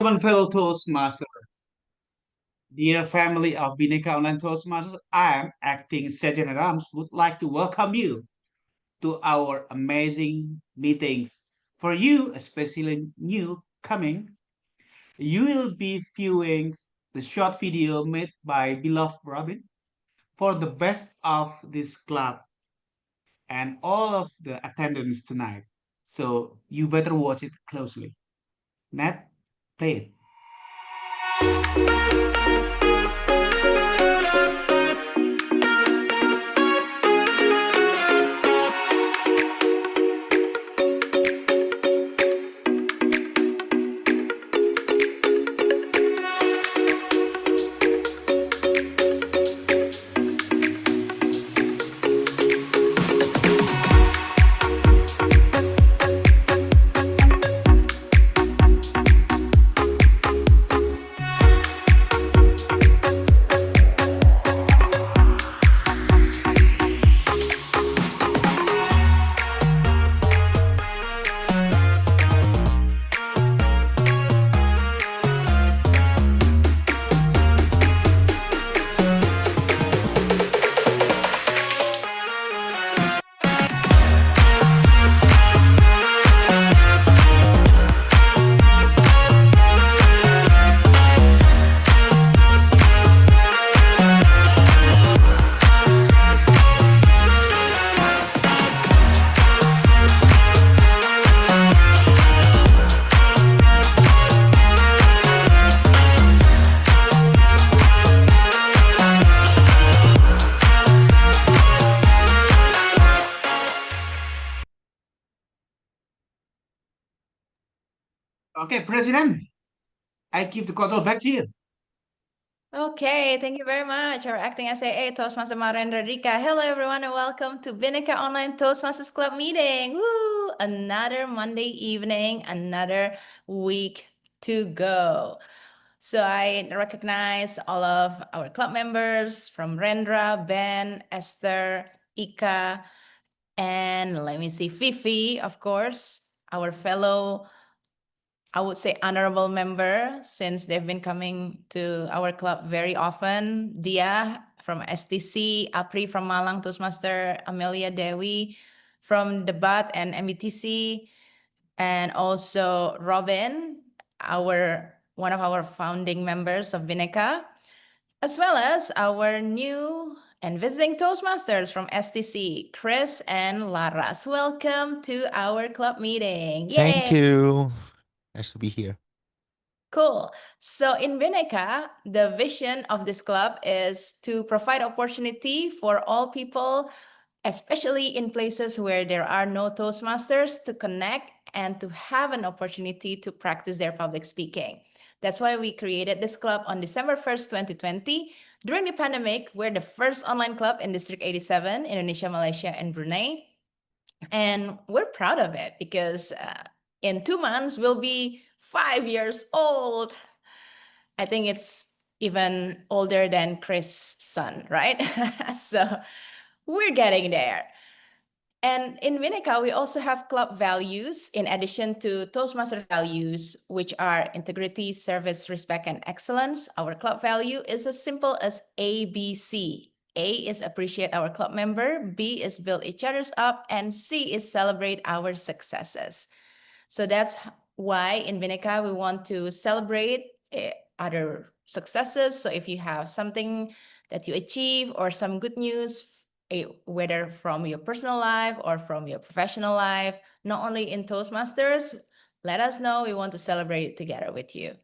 Fellow Toastmasters, dear family of Bhinneka Online Toastmasters, I am acting Sergeant Rams would like to welcome you to our amazing meetings. For you, especially new coming, you will be viewing the short video made by beloved Robin for the best of this club and all of the attendants tonight. So you better watch it closely. Nat, play it. Okay, President, I give the control back to you. Okay, thank you very much. Our acting SAA Toastmaster Marendra Rika. Hello, everyone, and welcome to Bhinneka Online Toastmasters Club meeting. Woo! Another Monday evening, another week to go. So I recognize all of our club members from Rendra, Ben, Esther, Ika, and let me see, Fifi, of course, our fellow, I would say, honorable member, since they've been coming to our club very often. Dia from STC, Apri from Malang Toastmaster, Amelia Dewi from Debat and MBTC, and also Robin, one of our founding members of Bhinneka, as well as our new and visiting Toastmasters from STC, Chris and Laras. Welcome to our club meeting. Yay! Thank you. Nice to be here. Cool. So in Bhinneka, the vision of this club is to provide opportunity for all people, especially in places where there are no Toastmasters, to connect and to have an opportunity to practice their public speaking. That's why we created this club on December 1st, 2020, during the pandemic. We're the first online club in District 87, Indonesia, Malaysia, and Brunei. And we're proud of it because in 2 months, we'll be 5 years old. I think it's even older than Chris' son, right? So we're getting there. And in Bhinneka, we also have club values in addition to Toastmaster values, which are integrity, service, respect, and excellence. Our club value is as simple as ABC. A is appreciate our club member, B is build each other's up, and C is celebrate our successes. So that's why in Bhinneka, we want to celebrate other successes. So if you have something that you achieve or some good news, whether from your personal life or from your professional life, not only in Toastmasters, let us know. We want to celebrate it together with you.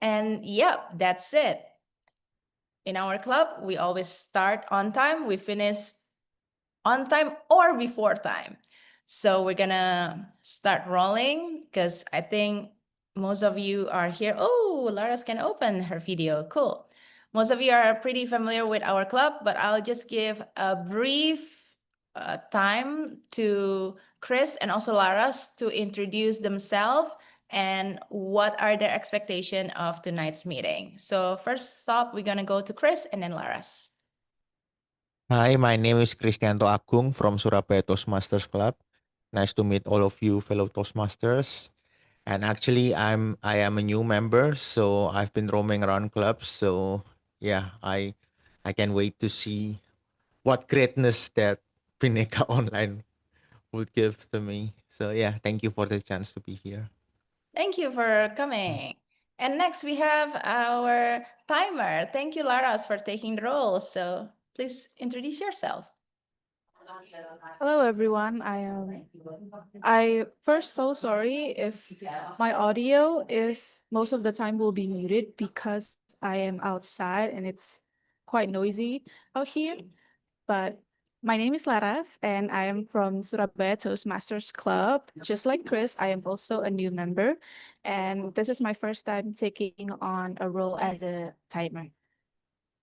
And yep, that's it. In our club, we always start on time. We finish on time or before time. So we're gonna start rolling because I think most of you are here. Oh, Laras can open her video. Cool. Most of you are pretty familiar with our club, but I'll just give a brief time to Chris and also Laras to introduce themselves and what are their expectation of tonight's meeting. So first stop, we're gonna go to Chris and then Laras. Hi, my name is Kristianto Agung from Surabaya Toastmasters Club. Nice to meet all of you fellow Toastmasters. And actually, I am a new member, so I've been roaming around clubs. So yeah, I can wait to see what greatness that Bhinneka Online would give to me. So yeah, thank you for the chance to be here. Thank you for coming. And next we have our timer. Thank you, Laras, for taking the role. So please introduce yourself. Hello everyone. I first so sorry if my audio is most of the time will be muted because I am outside and it's quite noisy out here. But my name is Laras and I am from Surabaya Toastmasters Club. Just like Chris, I am also a new member and this is my first time taking on a role as a timer.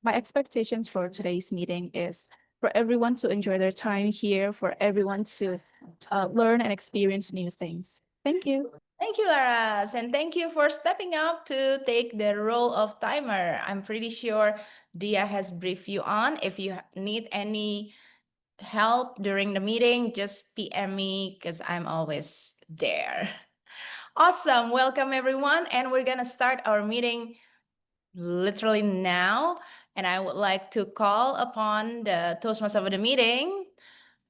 My expectations for today's meeting is for everyone to enjoy their time here, for everyone to learn and experience new things. Thank you. Thank you, Laras, and thank you for stepping up to take the role of timer. I'm pretty sure Dia has briefed you on. If you need any help during the meeting, just PM me because I'm always there. Awesome. Welcome, everyone. And we're going to start our meeting literally now. And I would like to call upon the Toastmaster of the meeting.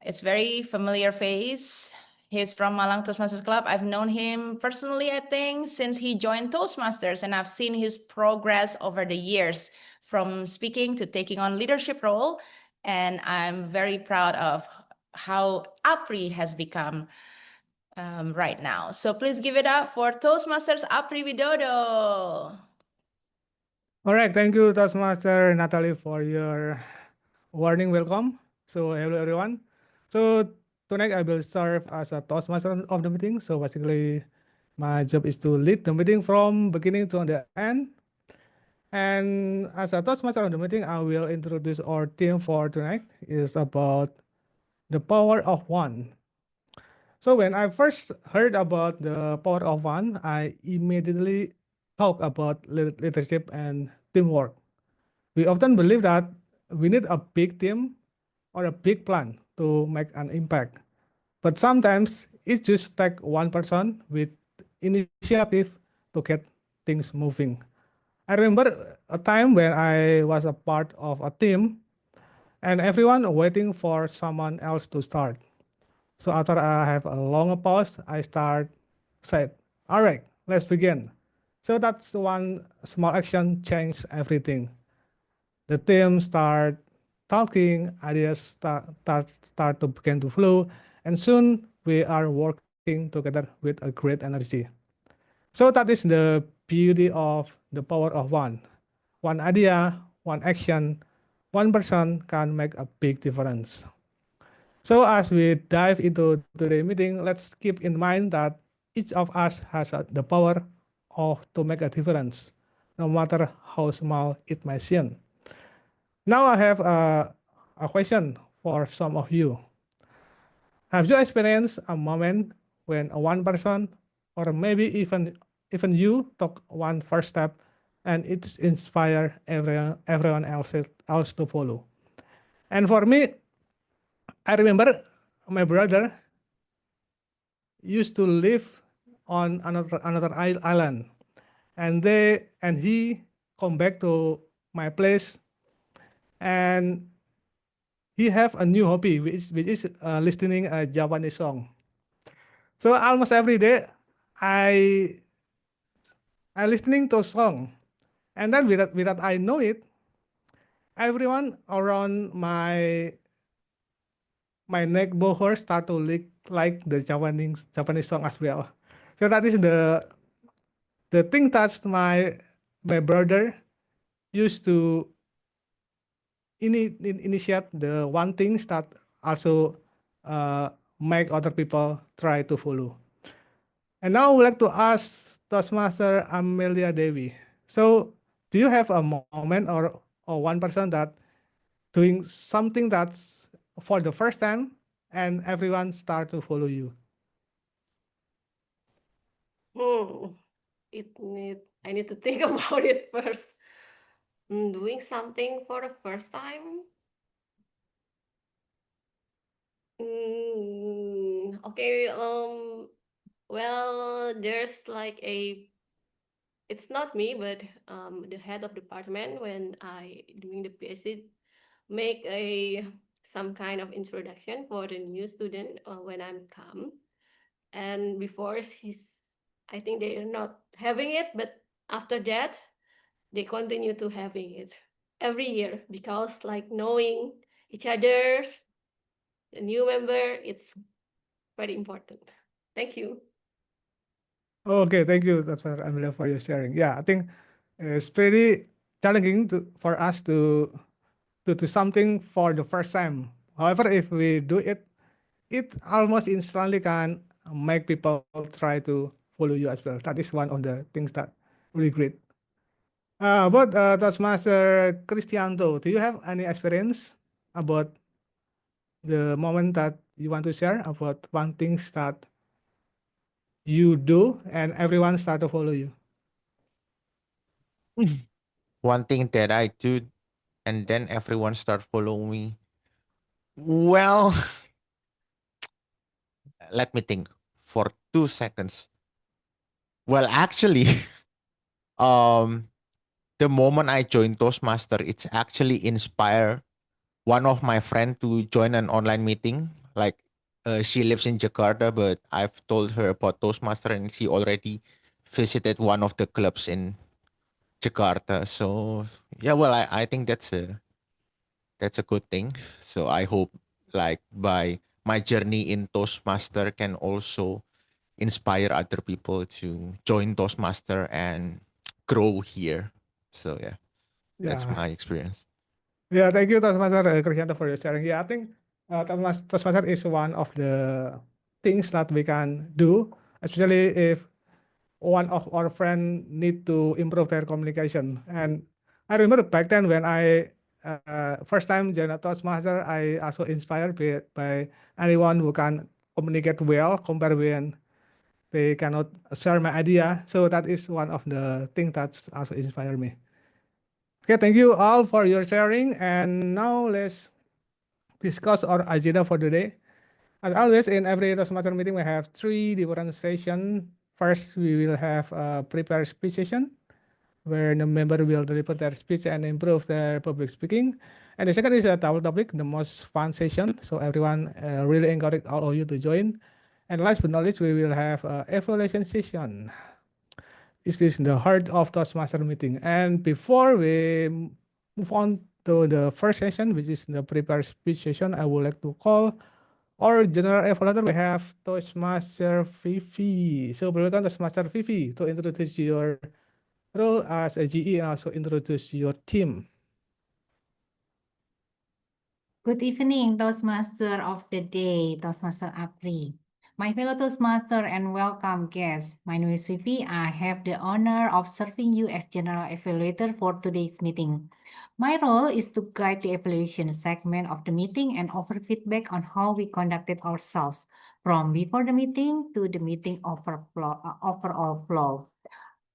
It's very familiar face. He's from Malang Toastmasters Club. I've known him personally, I think, since he joined Toastmasters, and I've seen his progress over the years from speaking to taking on leadership role. And I'm very proud of how Apri has become right now. So please give it up for Toastmasters Apri Widodo. All right, thank you, Toastmaster Natalie, for your warning welcome. So, hello everyone. So, tonight I will serve as a Toastmaster of the meeting. So, basically, my job is to lead the meeting from beginning to the end. And as a Toastmaster of the meeting, I will introduce our theme for tonight. It's about the power of one. So, when I first heard about the power of one, I immediately talk about leadership and teamwork. We often believe that we need a big team or a big plan to make an impact. But sometimes it just takes one person with initiative to get things moving. I remember a time when I was a part of a team and everyone waiting for someone else to start. So after I have a long pause, I said, all right, let's begin. So that's one small action changed everything. The team start talking, ideas start to begin to flow, and soon we are working together with a great energy. So that is the beauty of the power of one. One idea, one action, one person can make a big difference. So as we dive into today's meeting, let's keep in mind that each of us has the power of to make a difference, no matter how small it may seem. Now I have a question for some of you. Have you experienced a moment when a one person, or maybe even you, took one first step, and it's inspired everyone else to follow? And for me, I remember my brother used to live on another island, and he come back to my place, and he have a new hobby, which is listening a Japanese song. So almost every day, I I listening to a song, and then without I know it, everyone around my neighborhood start to like the Japanese song as well. So that is the thing that my brother used to initiate the one things that also uh, make other people try to follow. And now I would like to ask Toastmaster Amelia Devi. So, do you have a moment or one person that doing something that's for the first time and everyone start to follow you? Hmm. I need to think about it first. Doing something for the first time. Okay. Well, there's like it's not me, but the head of department when I doing the PhD make some kind of introduction for the new student when I'm come. And before I think they are not having it, but after that, they continue to having it every year because like knowing each other, the new member, it's very important. Thank you. Okay, thank you, Dr. Amelia, for your sharing. Yeah, I think it's pretty challenging for us to do something for the first time. However, if we do it, it almost instantly can make people try to follow you as well. That is one of the things that really great. About Toastmaster Cristianto, do you have any experience about the moment that you want to share about one things that you do and everyone start to follow you? One thing that I do, and then everyone start following me. Well, let me think for 2 seconds. Well, actually, um, the moment I joined Toastmaster, it's actually inspired one of my friend to join an online meeting. Like, she lives in Jakarta, but I've told her about Toastmaster, and she already visited one of the clubs in Jakarta. So yeah, well, I think that's a good thing. So I hope like by my journey in Toastmaster can also inspire other people to join Toastmaster and grow here. So yeah, that's Yeah, my experience. yeah. Thank you, Toastmaster Cristianto, for your sharing. Yeah, I think Toastmaster is one of the things that we can do, especially if one of our friend need to improve their communication. And I remember back then when I first time join a Toastmaster, I also inspired by anyone who can communicate well compared when they cannot share my idea. So that is one of the things that also inspired me. Okay, thank you all for your sharing. And now let's discuss our agenda for the day. As always, in every Toastmaster meeting, we have three different sessions. First, we will have a prepared speech session where the member will deliver their speech and improve their public speaking. And the second is a table topic, the most fun session. So everyone really encourage all of you to join. And last but not least, we will have a evaluation session. This is the heart of Toastmaster meeting. And before we move on to the first session, which is the prepared speech session, I would like to call our general evaluator. We have Toastmaster Vivi. So welcome Toastmaster Vivi to introduce your role as a GE and also introduce your team. Good evening, Toastmaster of the day, Toastmaster Apri. My fellow Toastmaster and welcome guests. My name is Vivi. I have the honor of serving you as General Evaluator for today's meeting. My role is to guide the evaluation segment of the meeting and offer feedback on how we conducted ourselves from before the meeting to the meeting overall flow.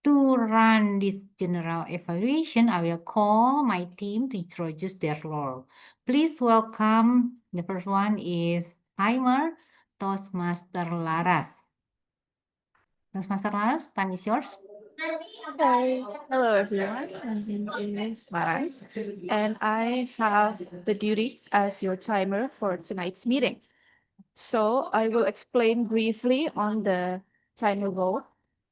To run this general evaluation, I will call my team to introduce their role. Please welcome, the first one is timer, Toastmaster Laras. Toastmaster Laras, time is yours. Hi, hello everyone. My name is Maras, and I have the duty as your timer for tonight's meeting. So I will explain briefly on the timer role.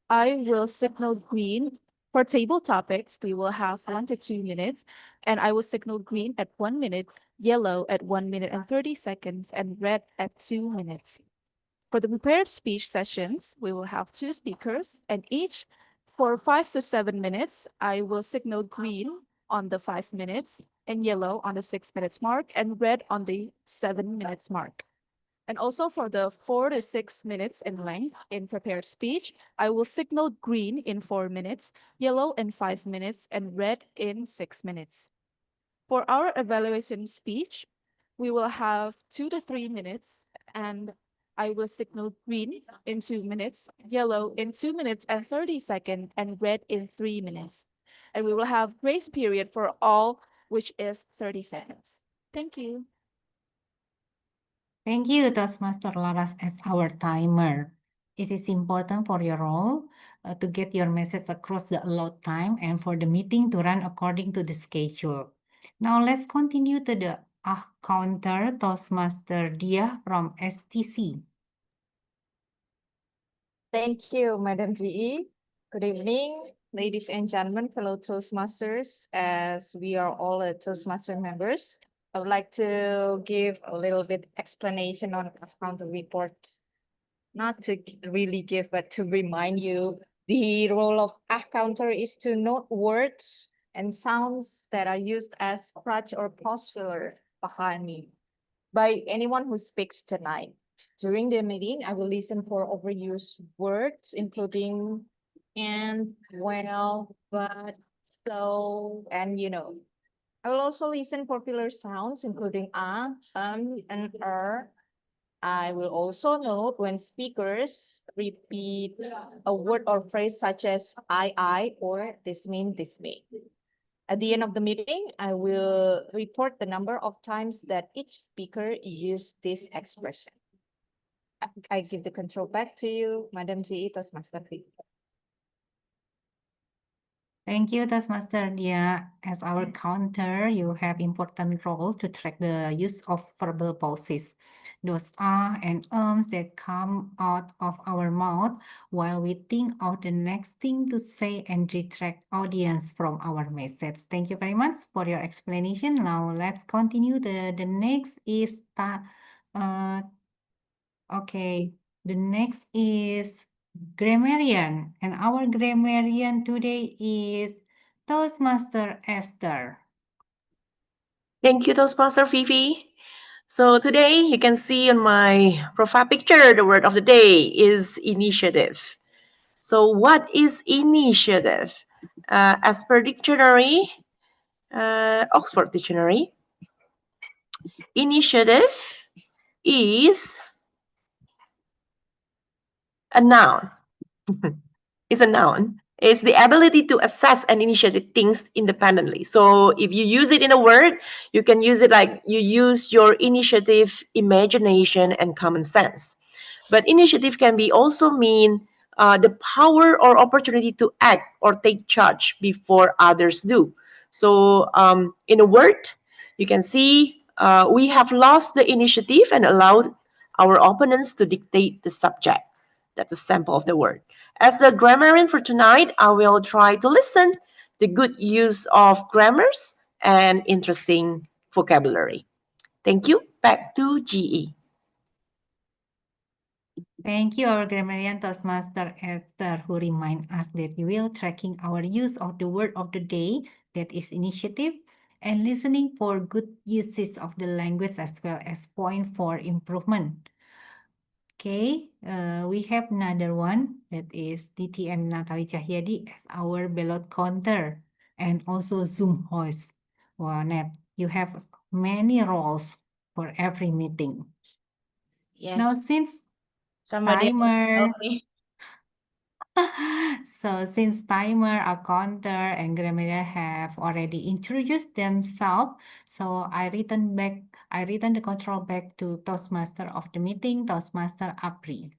I will signal green for table topics. We will have 1 to 2 minutes, and I will signal green at 1 minute, yellow at 1 minute and 30 seconds, and red at 2 minutes. For the prepared speech sessions, we will have two speakers, and each for 5 to 7 minutes, I will signal green on the 5 minutes, and yellow on the 6 minutes mark, and red on the 7 minutes mark. And also for the 4 to 6 minutes in length in prepared speech, I will signal green in 4 minutes, yellow in 5 minutes, and red in 6 minutes. For our evaluation speech, we will have 2 to 3 minutes, and I will signal green in 2 minutes, yellow in 2 minutes and 30 seconds, and red in 3 minutes. And we will have grace period for all, which is 30 seconds. Thank you. Thank you, Toastmaster Laras, as our timer. It is important for your role to get your message across the allotted time and for the meeting to run according to the schedule. Now let's continue to the counter Toastmaster Dia from STC. Thank you, Madam GE. Good evening, ladies and gentlemen, fellow Toastmasters. As we are all Toastmaster members, I would like to give a little bit explanation on account reports. Not to really give, but to remind you, the role of counter is to note words and sounds that are used as crutch or pause filler behind me by anyone who speaks tonight. During the meeting, I will listen for overused words, including and, well, but, so, and I will also listen for filler sounds, including and I will also note when speakers repeat a word or phrase such as I, or this mean. At the end of the meeting, I will report the number of times that each speaker used this expression. I give the control back to you, Madam GE Toastmaster Fee. Thank you, Toastmaster Dia. As our counter, you have important role to track the use of verbal pauses. Those are and that come out of our mouth while we think of the next thing to say and distract audience from our message. Thank you very much for your explanation. Now let's continue. The next is okay. The next is grammarian, and our grammarian today is Toastmaster Esther. Thank you, Toastmaster Fifi. So today you can see on my profile picture, the word of the day is initiative. So what is initiative? As per dictionary, Oxford Dictionary, initiative is a noun. Is a noun. It's the ability to assess and initiate things independently. So if you use it in a word, you can use it like you use your initiative, imagination, and common sense. But initiative can be also mean the power or opportunity to act or take charge before others do. So in a word, you can see we have lost the initiative and allowed our opponents to dictate the subject. That's a sample of the word. As the grammarian for tonight, I will try to listen to good use of grammars and interesting vocabulary. Thank you. Back to GE. Thank you, our grammarian Toastmaster Esther, who remind us that you will tracking our use of the word of the day, that is initiative, and listening for good uses of the language as well as point for improvement. Okay, we have another one that is DTM Natali Cahyadi as our ballot counter and also Zoom host. Wow, Nat, you have many roles for every meeting. Now, Yes, since somebody else timer, help me. so since timer, a counter, and grammar have already introduced themselves, so I return the control back to Toastmaster of the meeting, Toastmaster Apri.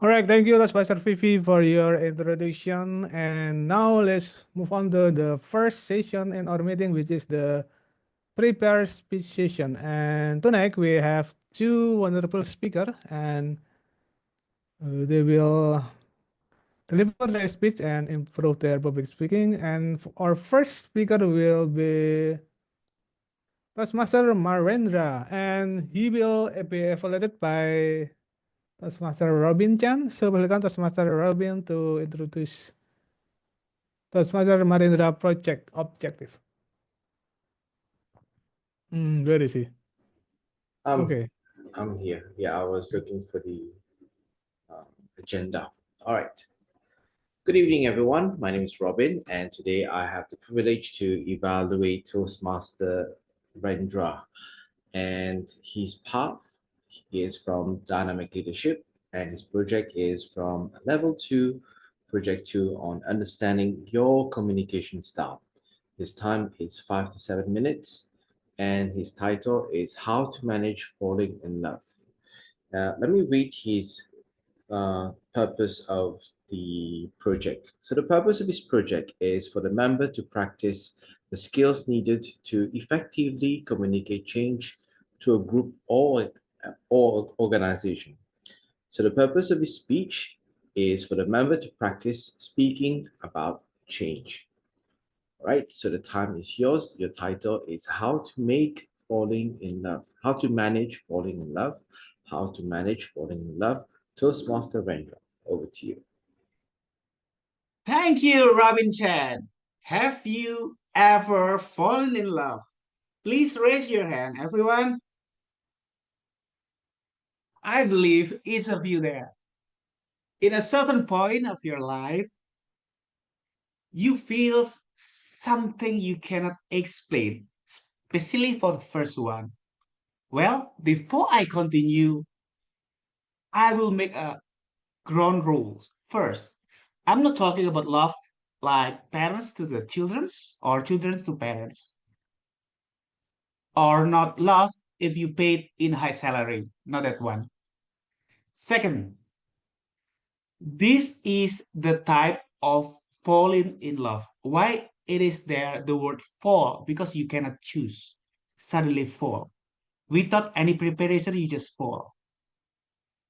All right, thank you, Toastmaster Fifi, for your introduction. And now let's move on to the first session in our meeting, which is the prepare speech session. And tonight we have two wonderful speakers, and they will deliver their speech and improve their public speaking. And our first speaker will be Toastmaster Marendra, and he will be evaluated by Toastmaster Robin Chan. So welcome Toastmaster Robin to introduce Toastmaster Marendra project objective. Where is he? Okay. I'm here. Yeah, I was looking for the agenda. All right. Good evening, everyone. My name is Robin, and today I have the privilege to evaluate Toastmaster Rendra and his path. He is from Dynamic Leadership, and his project is from Level 2, Project 2 on understanding your communication style. His time is 5 to 7 minutes, and his title is How to Manage Falling in Love. Let me read his purpose of the project. So the purpose of this project is for the member to practice the skills needed to effectively communicate change to a group or organization. So the purpose of this speech is for the member to practice speaking about change. All right, so the time is yours. Your title is How to Make Falling in Love. How to Manage Falling in Love. How to Manage Falling in Love. Toastmaster Vendra, over to you. Thank you, Robin Chan. Have you ever fallen in love? Please raise your hand, everyone. I believe each of you there. In a certain point of your life, you feel something you cannot explain, especially for the first one. Well, before I continue, I will make a ground rules. First, I'm not talking about love like parents to the children's or children's to parents, or not love if you paid in high salary, not that one. Second, this is the type of falling in love. Why it is there the word fall? Because you cannot choose. Suddenly fall. Without any preparation, you just fall.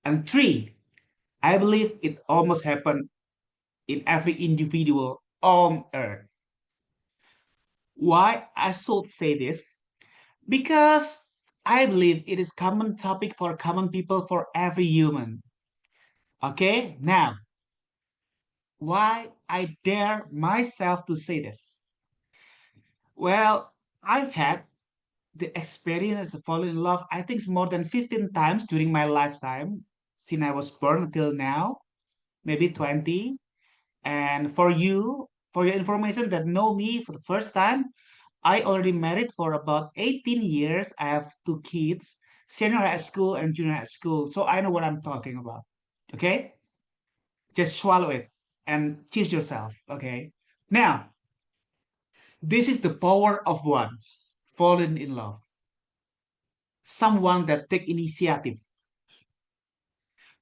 And three, I believe it almost happened in every individual on earth. Why I should say this? Because I believe it is common topic for common people for every human. Okay, now why I dare myself to say this? Well, I've had the experience of falling in love, I think, more than 15 times during my lifetime, since I was born until now, maybe 20. And for your information that know me for the first time, I already married for about 18 years. I have two kids, senior high school and junior high school. So I know what I'm talking about. Okay? Just swallow it and choose yourself. Okay? Now, this is the power of one falling in love. Someone that take initiative.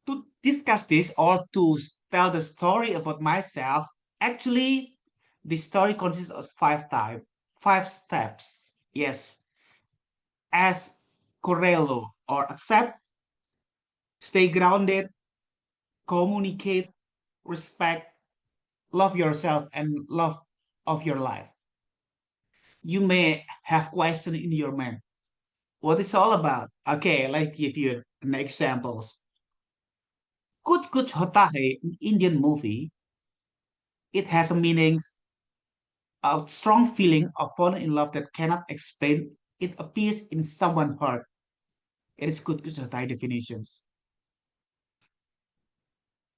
To discuss this or to tell the story about myself, actually, the story consists of five steps. Yes, as Corello or accept, stay grounded, communicate, respect, love yourself, and love of your life. You may have question in your mind. What is all about? Okay, let's give you an examples. Kuch Kuch Hota Hai, an Indian movie, it has a meaning, a strong feeling of falling in love that cannot explain. It appears in someone's heart. It is Kuch Kuch Hota Hai definitions.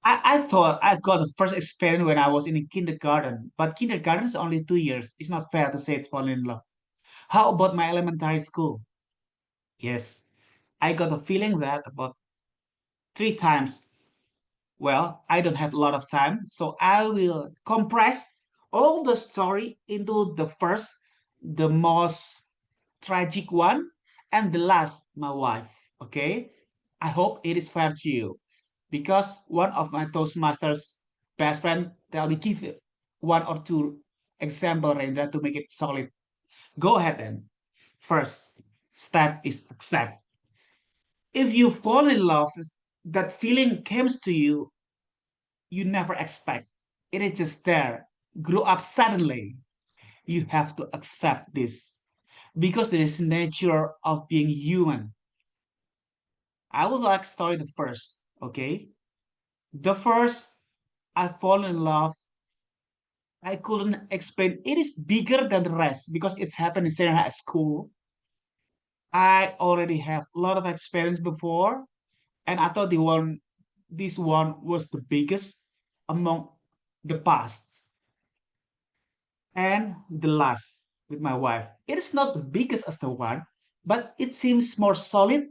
I thought I got the first experience when I was in kindergarten, but kindergarten is only 2 years. It's not fair to say it's falling in love. How about my elementary school? Yes, I got a feeling that about 3 times. Well, I don't have a lot of time, so I will compress all the story into the first, the most tragic one, and the last, my wife. Okay, I hope it is fair to you because one of my Toastmasters best friend tell me give one or two example Rendra to make it solid. Go ahead then. First step is accept. If you fall in love, that feeling comes to you, you never expect. It is just there. Grow up suddenly. You have to accept this because there is nature of being human. I would like to start the first, okay? The first, I fall in love. I couldn't explain. It is bigger than the rest because it's happened in senior high school. I already have a lot of experience before, and I thought this one was the biggest among the past and the last with my wife. It is not the biggest as the one, but it seems more solid,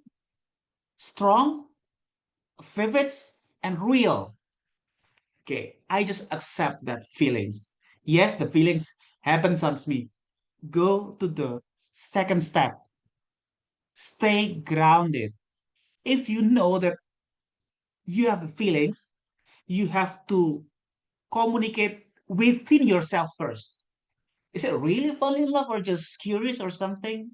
strong, vivid, and real. Okay, I just accept that feelings. Yes, the feelings happens on me. Go to the second step. Stay grounded. If you know that you have the feelings, you have to communicate within yourself first. Is it really falling in love or just curious or something?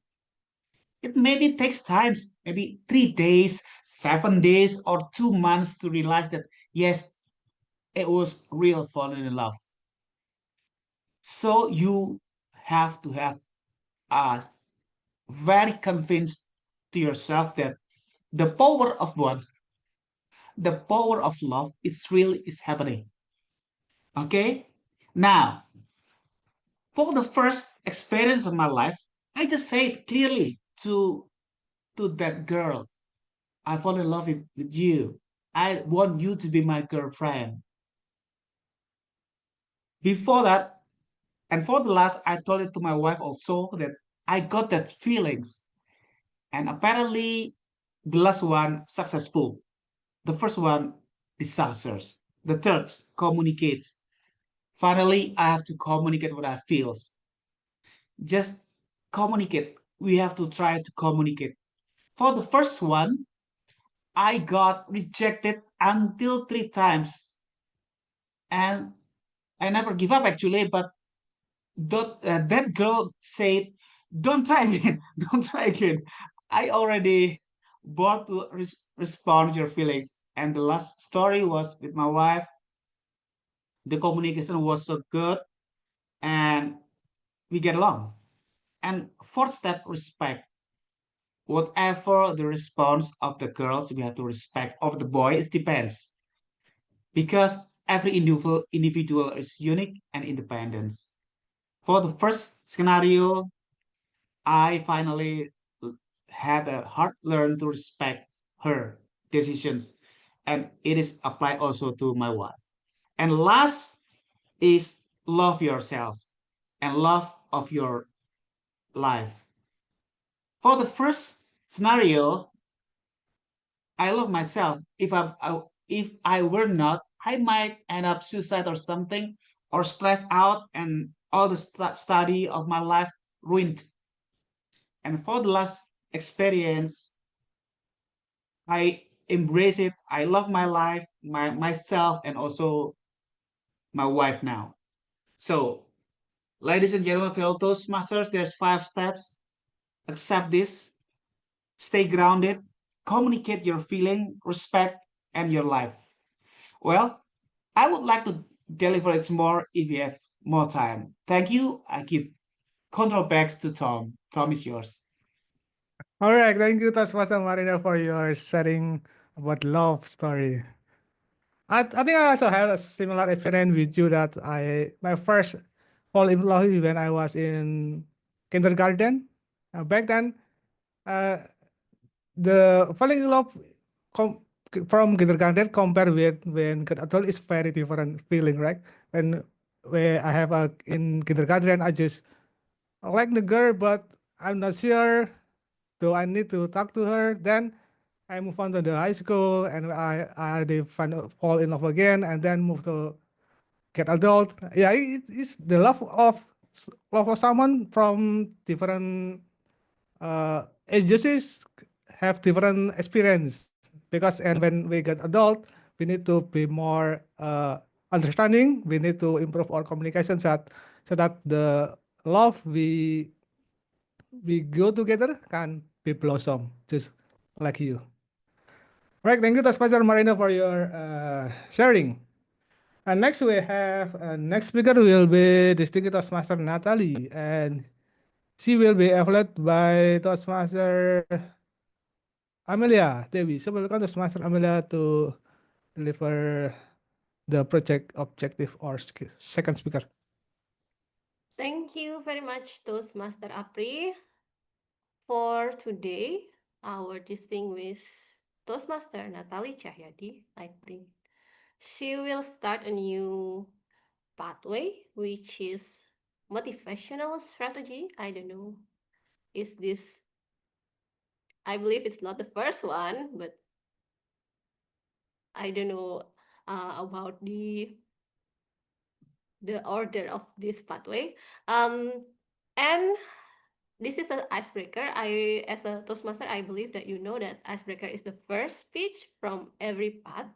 It maybe takes times, maybe 3 days, 7 days, or 2 months to realize that yes, it was real falling in love. So you have to have a very convinced to yourself that the power of one, the power of love, it's really is happening. Okay? Now, for the first experience of my life, I just said clearly to that girl, I fall in love with you. I want you to be my girlfriend. Before that, and for the last, I told it to my wife also that I got that feelings. And apparently, the last one successful. The first one disasters. The third communicates. Finally, I have to communicate what I feel. Just communicate. We have to try to communicate. For the first one, I got rejected until 3 times, and I never give up actually. But that girl said, "Don't try again. Don't try again." I already bought to respond to your feelings. And the last story was with my wife. The communication was so good, and we get along. And fourth step, respect. Whatever the response of the girls, we have to respect. Of the boy, it depends because every individual is unique and independent. For the first scenario, I finally had a hard learn to respect her decisions, and it is applied also to my wife. And last is love yourself and love of your life. For the first scenario, I love myself. If I were not, I might end up suicide or something, or stressed out, and all the study of my life ruined. And for the last experience, I embrace it. I love my life, myself, and also my wife now. So, ladies and gentlemen, fellow Toastmasters, there's 5 steps. Accept this, stay grounded, communicate your feeling, respect, and your life. Well, I would like to deliver it more if you have more time. Thank you. I give control back to Tom. Tom is yours. All right, thank you, Tasmasa Marina, for your sharing about love story. I think I also have a similar experience with you that my first fall in love when I was in kindergarten. Back then, uh, the falling in love com- from kindergarten compared with when get adult is very different feeling, right? When where I have a in kindergarten, I just like the girl, but I'm not sure. Do I need to talk to her? Then I move on to the high school, and I already fall in love again, and then move to get adult. Yeah, it's the love of someone from different agencies have different experience because and when we get adult we need to be more understanding, we need to improve our communication so that the love we go together can be blossom just like you. Right, thank you Taspajar Marina for your sharing. And next we have next speaker will be distinguished Toastmaster Natalie, and she will be evaluated by Toastmaster Amelia Dewi. So welcome Toastmaster Amelia to deliver the project objective or second speaker. Thank you very much, Toastmaster Apri. For today, our distinguished Toastmaster Natali Cahyadi, I think she will start a new pathway, which is motivational strategy. I don't know. Is this, I believe it's not the first one, but I don't know about the order of this pathway. And this is the icebreaker. As a Toastmaster, I believe that you know that icebreaker is the first speech from every part.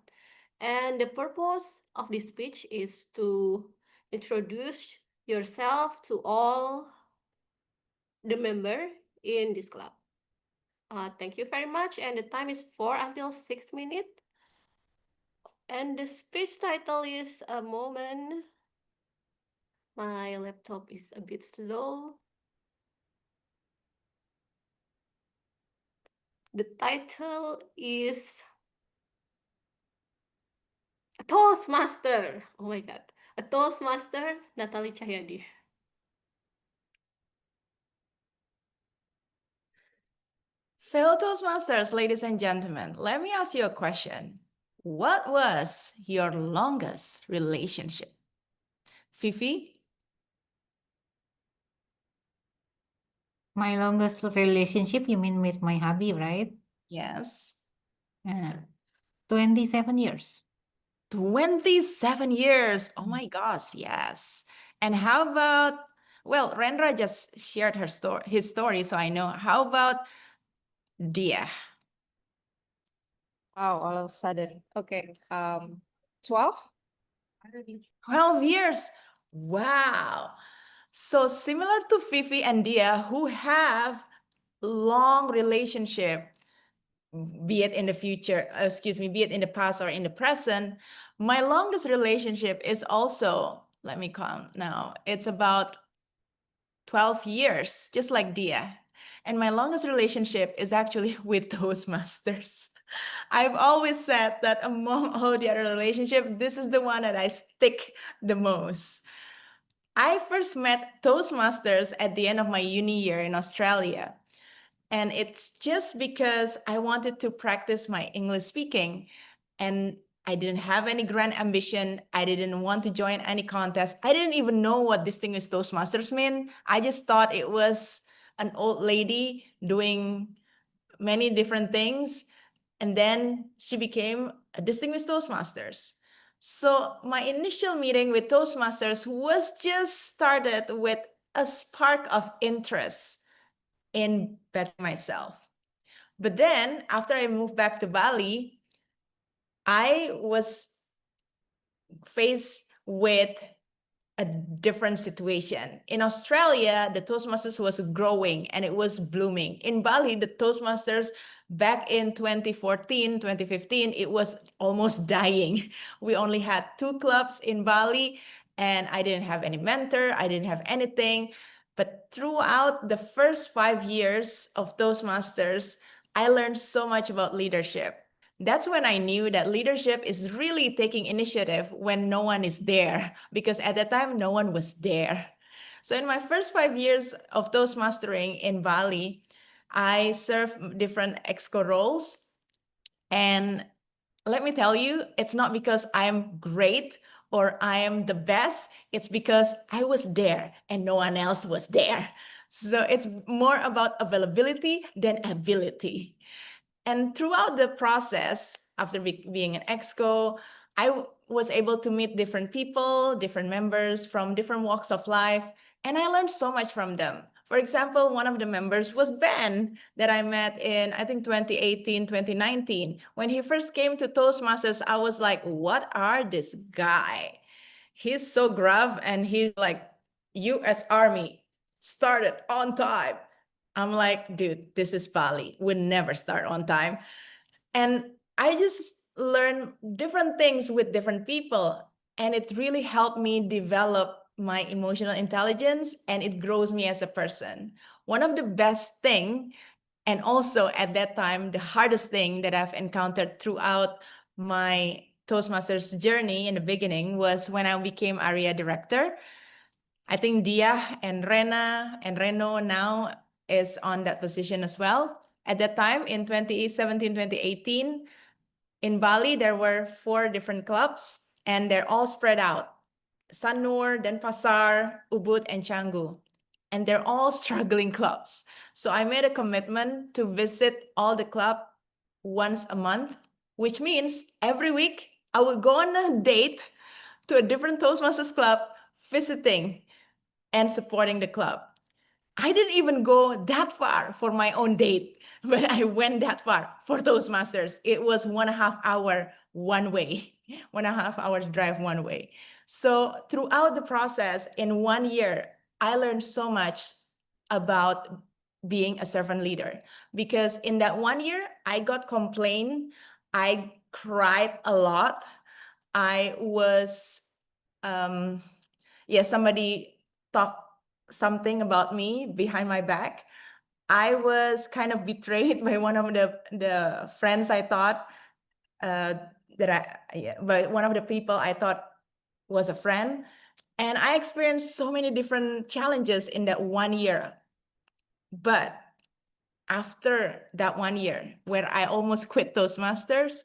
And the purpose of this speech is to introduce yourself to all the member in this club. Thank you very much. And the time is 4 until 6 minutes. And the speech title is a moment. My laptop is a bit slow. The title is a Toastmaster. Oh my God. A Toastmaster, Natalie Cahyadi. Fellow Toastmasters, ladies and gentlemen, let me ask you a question. What was your longest relationship? Fifi? My longest relationship, you mean with my hubby, right? Yes. 27 years. 27 years. Oh my gosh, yes. And how about, well, Rendra just shared his story, so I know. How about Dia? Wow, all of a sudden. Okay. 12? 12 years. Wow. So similar to Fifi and Dia, who have long relationship, be it in the future, be it in the past or in the present, my longest relationship is also, let me count now, it's about 12 years, just like Dia. And my longest relationship is actually with Toastmasters. I've always said that among all the other relationships, this is the one that I stick the most. I first met Toastmasters at the end of my uni year in Australia. And it's just because I wanted to practice my English speaking. And I didn't have any grand ambition. I didn't want to join any contest. I didn't even know what Distinguished Toastmasters mean. I just thought it was an old lady doing many different things. And then she became a Distinguished Toastmasters. So my initial meeting with Toastmasters was just started with a spark of interest in bettering myself. But then after I moved back to Bali, I was faced with a different situation. In Australia, the Toastmasters was growing and it was blooming. In Bali, the Toastmasters back in 2014, 2015, it was almost dying. We only had 2 clubs in Bali and I didn't have any mentor, I didn't have anything. But throughout the first 5 years of Toastmasters, I learned so much about leadership. That's when I knew that leadership is really taking initiative when no one is there, because at that time, no one was there. So in my first 5 years of Toastmastering in Bali, I served different exco roles. And let me tell you, it's not because I'm great or I am the best. It's because I was there and no one else was there. So it's more about availability than ability. And throughout the process, after being an exco, I was able to meet different people, different members from different walks of life, and I learned so much from them. For example, one of the members was Ben that I met in, I think, 2018, 2019. When he first came to Toastmasters, I was like, what are this guy? He's so gruff and he's like, US Army, started on time. I'm like, dude, this is Bali. We never start on time. And I just learned different things with different people. And it really helped me develop my emotional intelligence and it grows me as a person. One of the best thing, and also at that time, the hardest thing that I've encountered throughout my Toastmasters journey in the beginning was when I became area director. I think Dia and Rena and Reno now is on that position as well. At that time in 2017, 2018, in Bali, there were 4 different clubs and they're all spread out. Sanur, Denpasar, Ubud, and Canggu. And they're all struggling clubs. So I made a commitment to visit all the club once a month, which means every week I would go on a date to a different Toastmasters club, visiting and supporting the club. I didn't even go that far for my own date, but I went that far for Toastmasters. It was 1.5 hour one way, 1.5 hours drive one way. So throughout the process, in 1 year, I learned so much about being a servant leader, because in that 1 year, I got complained, I cried a lot. I was, somebody talked something about me behind my back. I was kind of betrayed by one of the friends I thought by one of the people I thought was a friend. And I experienced so many different challenges in that 1 year. But after that 1 year, where I almost quit Toastmasters,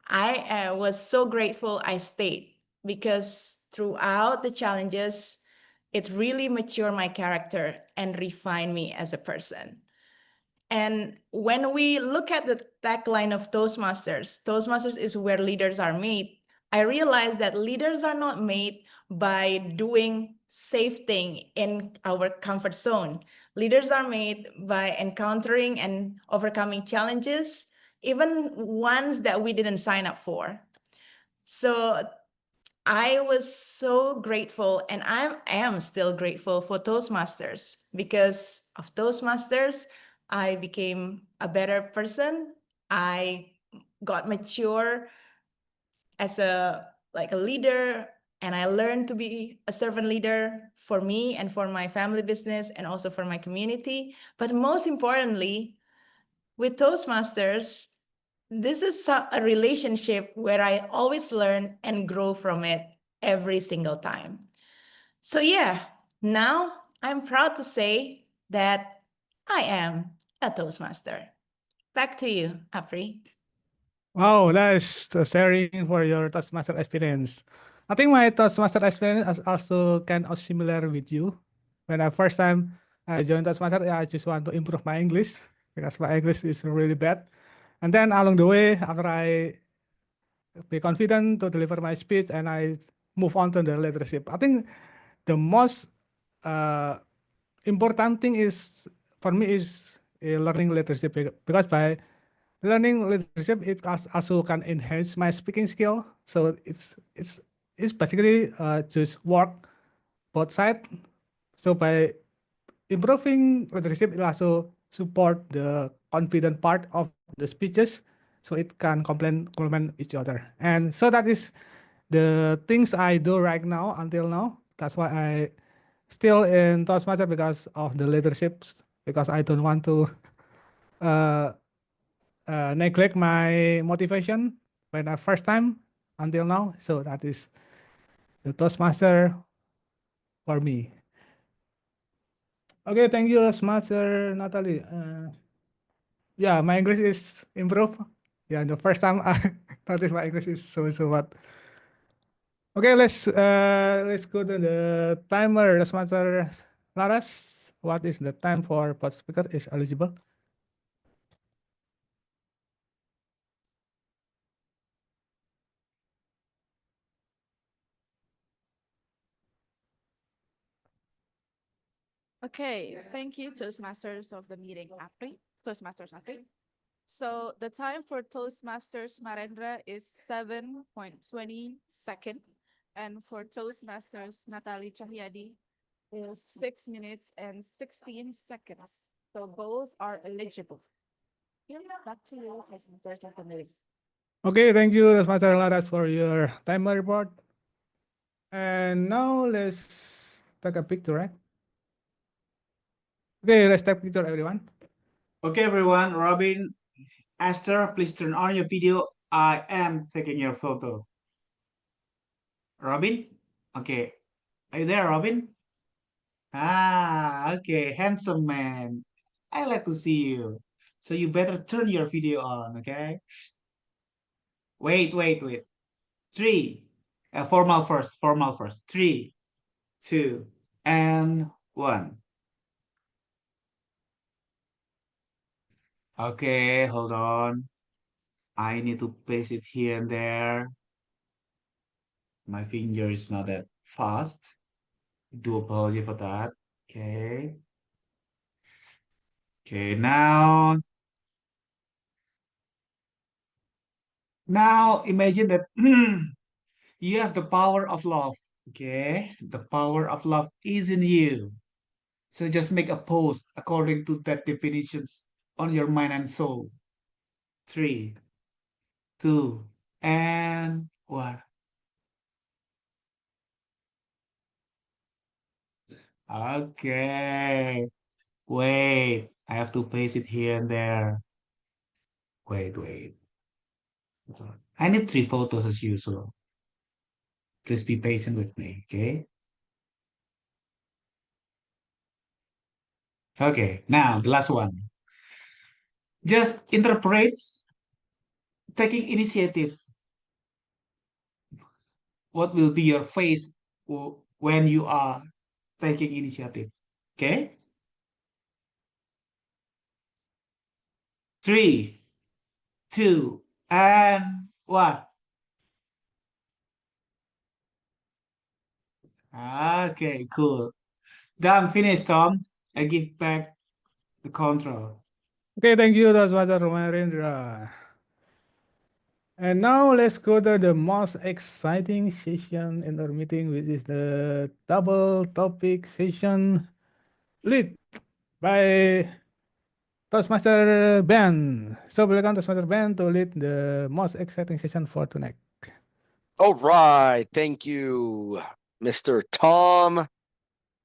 I was so grateful I stayed, because throughout the challenges, it really matured my character and refined me as a person. And when we look at the tagline of Toastmasters, Toastmasters is where leaders are made. I realized that leaders are not made by doing safe thing in our comfort zone. Leaders are made by encountering and overcoming challenges, even ones that we didn't sign up for. So I was so grateful, and I am still grateful for Toastmasters. Because of Toastmasters, I became a better person. I got mature as a leader, and I learned to be a servant leader for me and for my family business and also for my community. But most importantly, with Toastmasters, this is a relationship where I always learn and grow from it every single time. So yeah, now I'm proud to say that I am a Toastmaster. Back to you, Afri. Wow, nice sharing for your Toastmaster experience. I think my Toastmaster experience is also kind of similar with you. When I first time I joined Toastmaster, I just want to improve my English because my English is really bad. And then along the way, after I be confident to deliver my speech and I move on to the leadership. I think the most uh, important thing is for me is learning leadership, because by learning leadership it also can enhance my speaking skill. So it's basically just work both sides. So by improving leadership, it also support the confident part of the speeches, so it can complement each other. And so that is the things I do right now until now. That's why I still in Toastmaster, because of the leaderships, because I don't want to uh, neglect my motivation when I first time until now. So that is the Toastmaster for me. Okay, thank you, Toastmaster Natalie. Yeah, my English is improved. Yeah, the first time I noticed my English is so what. Okay, let's go to the timer. Toastmaster Laras, what is the time for pod speaker is eligible? Okay, thank you, Toastmasters of the meeting, Apri. Toastmasters Apri. So the time for Toastmasters Marendra is 7.20 second, and for Toastmasters Natalie Chahyadi is 6 minutes and 16 seconds. So both are eligible. Yeah, back to you, Toastmasters of the meeting. Okay, thank you, Toastmaster Laras, for your timer report. And now let's take a picture, right? Okay, let's take picture, everyone. Okay, everyone. Robin, Esther, please turn on your video. I am taking your photo. Robin? Okay. Are you there, Robin? Ah, okay. Handsome man. I like to see you. So you better turn your video on, okay? Wait. Three. Formal first. Formal first. Three, two, and one. Okay, hold on. I need to paste it here and there. My finger is not that fast. Do apologize for that. Okay. Okay, now Now imagine that you have the power of love. Okay, the power of love is in you. So just make a post according to that definitions on your mind and soul. Three, two, and one. Okay. Wait, I have to paste it here and there. Wait. I need three photos as usual. Please be patient with me, okay? Okay, now the last one. Just interpret taking initiative. What will be your face when you are taking initiative? Okay? Three, two, and one. Okay, cool. Done, finished, Tom. I give back the control. Okay, thank you, Toastmaster Romarendra. And now let's go to the most exciting session in our meeting, which is the double topic session lead by Toastmaster Ben. So welcome Toastmaster Ben to lead the most exciting session for tonight. All right. Thank you, Mr. Tom.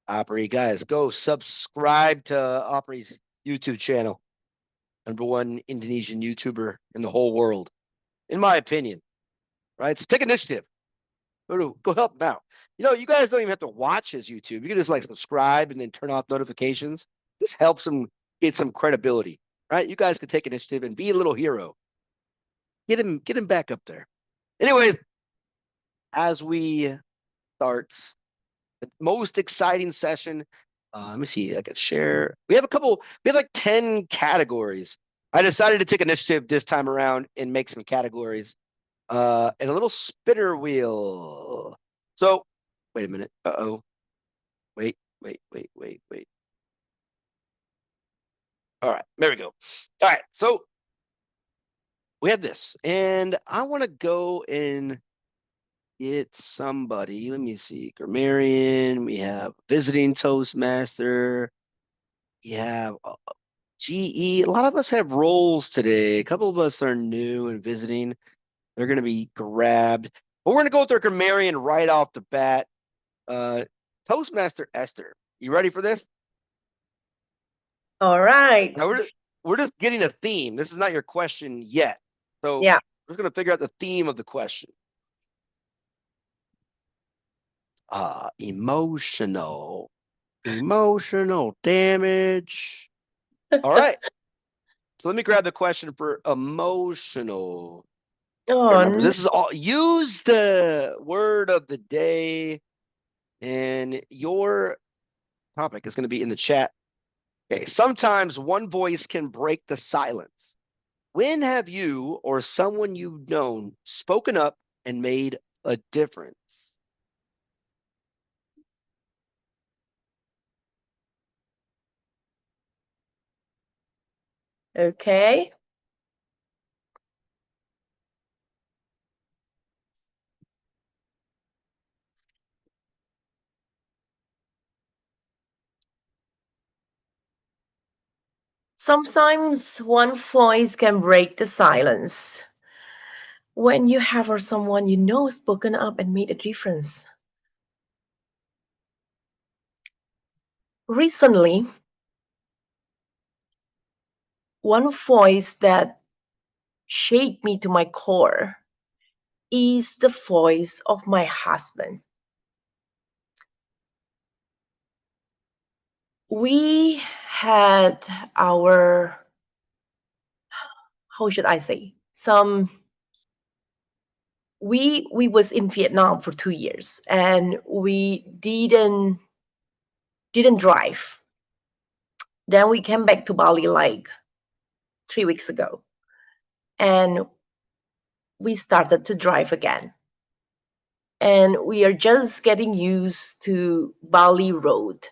Opry, guys, go subscribe to Opry's YouTube channel. #1 Indonesian YouTuber in the whole world, in my opinion. Right? So take initiative. Go help him out. You guys don't even have to watch his YouTube. You can just subscribe and then turn off notifications. This helps him get some credibility. Right? You guys can take initiative and be a little hero. Get him back up there. Anyways, as we start the most exciting session. Let me see. I could share. We have like 10 categories. I decided to take initiative this time around and make some categories. And a little spinner wheel. So, wait a minute. Uh-oh. Wait. All right, there we go. All right, so we have this, and I want to go and get somebody. Let me see. Grammarian. We have visiting Toastmaster. We have GE. A lot of us have roles today. A couple of us are new and visiting. They're going to be grabbed. But we're going to go with our grammarian right off the bat. Toastmaster Esther, you ready for this? All right. Now we're just getting a theme. This is not your question yet. So Yeah. we're going to figure out the theme of the question. Emotional damage. All right. So let me grab the question for emotional. Remember, this is all. Use the word of the day, and your topic is going to be in the chat. Okay. Sometimes one voice can break the silence. When have you or someone you've known spoken up and made a difference? Okay. Sometimes one voice can break the silence. When you have or someone you know spoken up and made a difference. Recently, one voice that shaped me to my core is the voice of my husband. We had our, how should I say, we was in Vietnam for 2 years and we didn't drive. Then we came back to Bali like 3 weeks ago and we started to drive again. And we are just getting used to Bali road.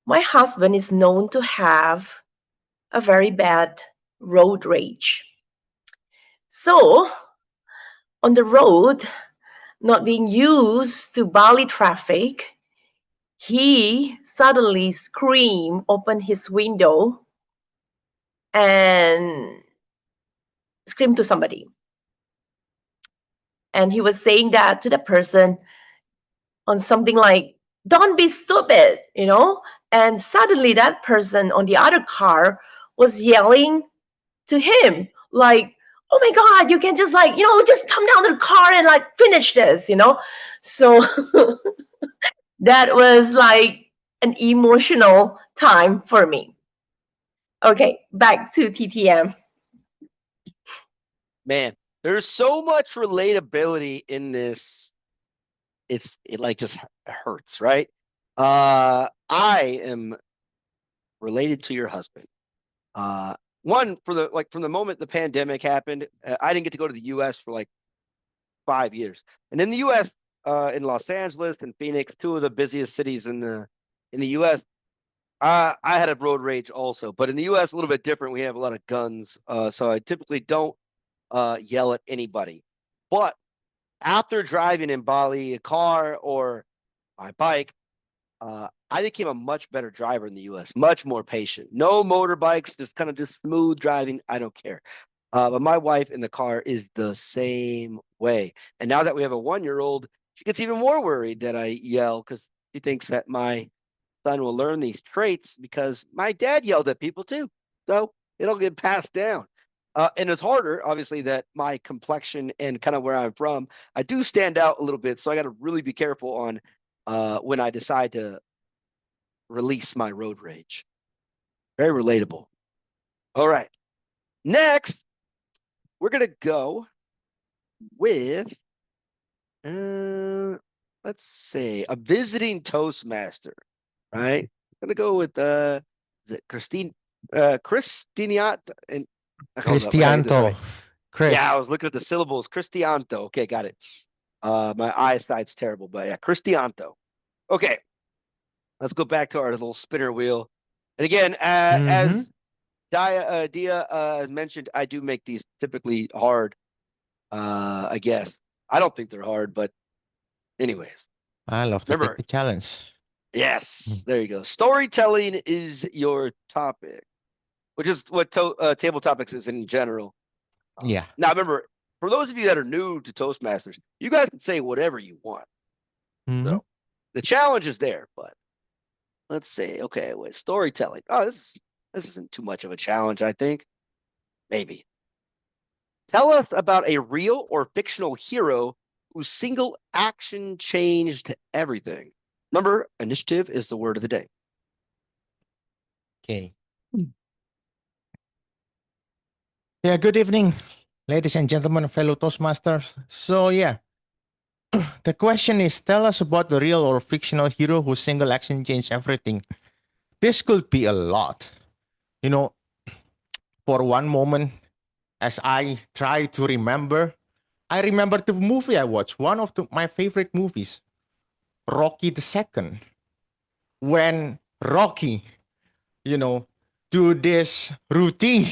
My husband is known to have a very bad road rage. So, on the road, not being used to Bali traffic, he suddenly screamed, opened his window, and screamed to somebody. And he was saying that to the person on something like, don't be stupid, you know? And suddenly that person on the other car was yelling to him, like, oh my God, you can just like, just come down to the car and like finish this, So that was like an emotional time for me. Okay, back to TTM. Man, there's so much relatability in this. It like just hurts, right? I am related to your husband. One from the moment the pandemic happened, I didn't get to go to the U.S. for like 5 years, and in the U.S., in Los Angeles and Phoenix, two of the busiest cities in the U.S. I had a road rage also, but in the U.S. a little bit different. We have a lot of guns, so I typically don't yell at anybody. But after driving in Bali, a car or my bike, I became a much better driver in the U.S., much more patient. No motorbikes, just smooth driving. I don't care. But my wife in the car is the same way. And now that we have a 1-year-old, she gets even more worried that I yell because she thinks that my son will learn these traits because my dad yelled at people too. So it'll get passed down. And it's harder, obviously, that my complexion and kind of where I'm from, I do stand out a little bit. So I got to really be careful on when I decide to release my road rage. Very relatable. All right. Next, we're going to go with, let's say, a visiting Toastmaster, right? I'm going to go with, is it Christiniat? And I don't know if I gotta get this Cristianto. right. Chris. Yeah, I was looking at the syllables. Cristianto. Okay, got it. My eyesight's terrible, but yeah, Cristianto. Okay, let's go back to our little spinner wheel. And again, as Dia mentioned, I do make these typically hard. I guess I don't think they're hard, but anyways, I love to remember, take the challenge. yes, there you go. Storytelling is your topic, which is what table topics is in general. Yeah. Now, remember, for those of you that are new to Toastmasters, you guys can say whatever you want. So the challenge is there, but let's see. Okay, with storytelling. Oh, this isn't too much of a challenge, I think. Maybe. Tell us about a real or fictional hero whose single action changed everything. Remember, initiative is the word of the day. Okay. Yeah, good evening, ladies and gentlemen, fellow Toastmasters. So, yeah, the question is tell us about the real or fictional hero whose single action changed everything. This could be a lot. You know, for one moment, as I try to remember, I remember the movie I watched, one of my favorite movies, Rocky the Second. When Rocky, do this routine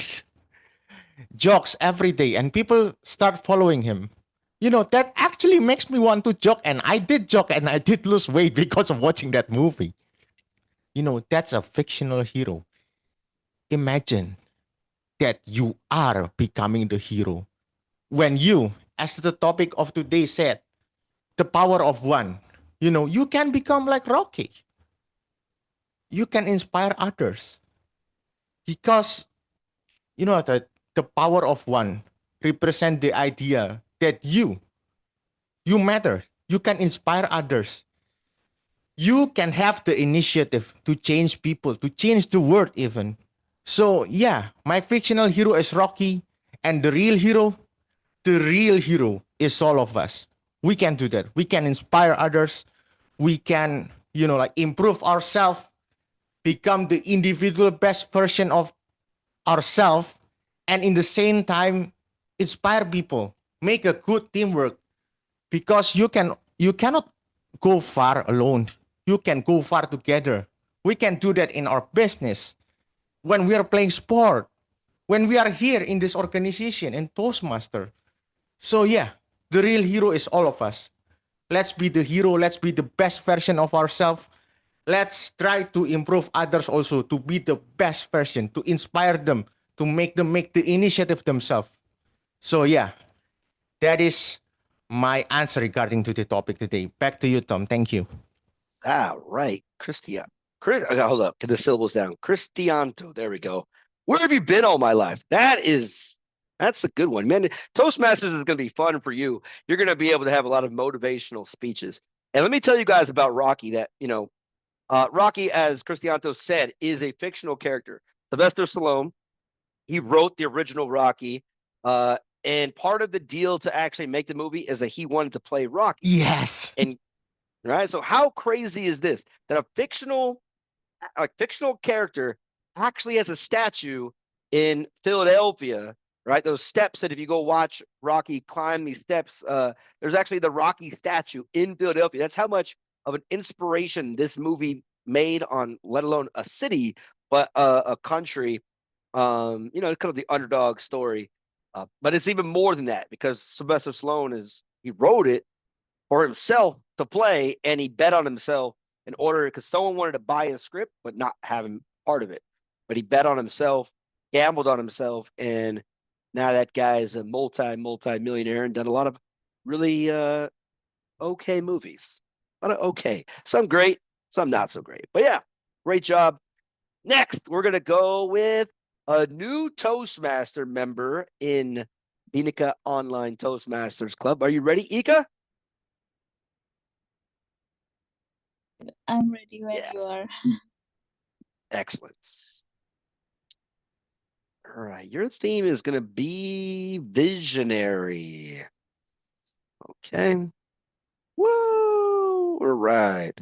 jogs every day and people start following him. That actually makes me want to jog, and I did jog and I did lose weight because of watching that movie. That's a fictional hero. Imagine that you are becoming the hero. When you, as the topic of today said, the power of one, you can become like Rocky. You can inspire others because, the power of one represent the idea that you matter. You can inspire others. You can have the initiative to change people, to change the world even. So yeah, my fictional hero is Rocky, and the real hero is all of us. We can do that. We can inspire others. We can, improve ourselves, become the individual best version of ourselves, and in the same time, inspire people, make a good teamwork, because you cannot go far alone. You can go far together. We can do that in our business. When we are playing sport, when we are here in this organization and Toastmaster. So yeah, the real hero is all of us. Let's be the hero. Let's be the best version of ourselves. Let's try to improve others also to be the best version, to inspire them, to make them make the initiative themselves. So yeah, that is my answer regarding to the topic today. Back to you, Tom. Thank you. Ah, right. Hold up. Get the syllables down. Cristianto. There we go. Where have you been all my life? That's a good one, man. Toastmasters is going to be fun for you. You're going to be able to have a lot of motivational speeches. And let me tell you guys about Rocky that, Rocky, as Cristianto said, is a fictional character. Sylvester Stallone, he wrote the original Rocky. And part of the deal to actually make the movie is that he wanted to play Rocky. Yes. And right. So how crazy is this that a fictional character actually has a statue in Philadelphia, right? Those steps that if you go watch Rocky climb these steps, there's actually the Rocky statue in Philadelphia. That's how much of an inspiration this movie made on, let alone a city, but a country. Kind of the underdog story. But it's even more than that because Sylvester Stallone he wrote it for himself to play, and he bet on himself in order because someone wanted to buy his script but not have him part of it. But he bet on himself, gambled on himself, and now that guy is a multi-millionaire and done a lot of really okay movies. A lot of okay, some great, some not so great. But yeah, great job. Next, we're gonna go with a new Toastmaster member in Bhinneka Online Toastmasters Club. Are you ready, Ika? I'm ready when Yes. you are. Excellent. All right, your theme is going to be visionary. Okay. Woo! All right.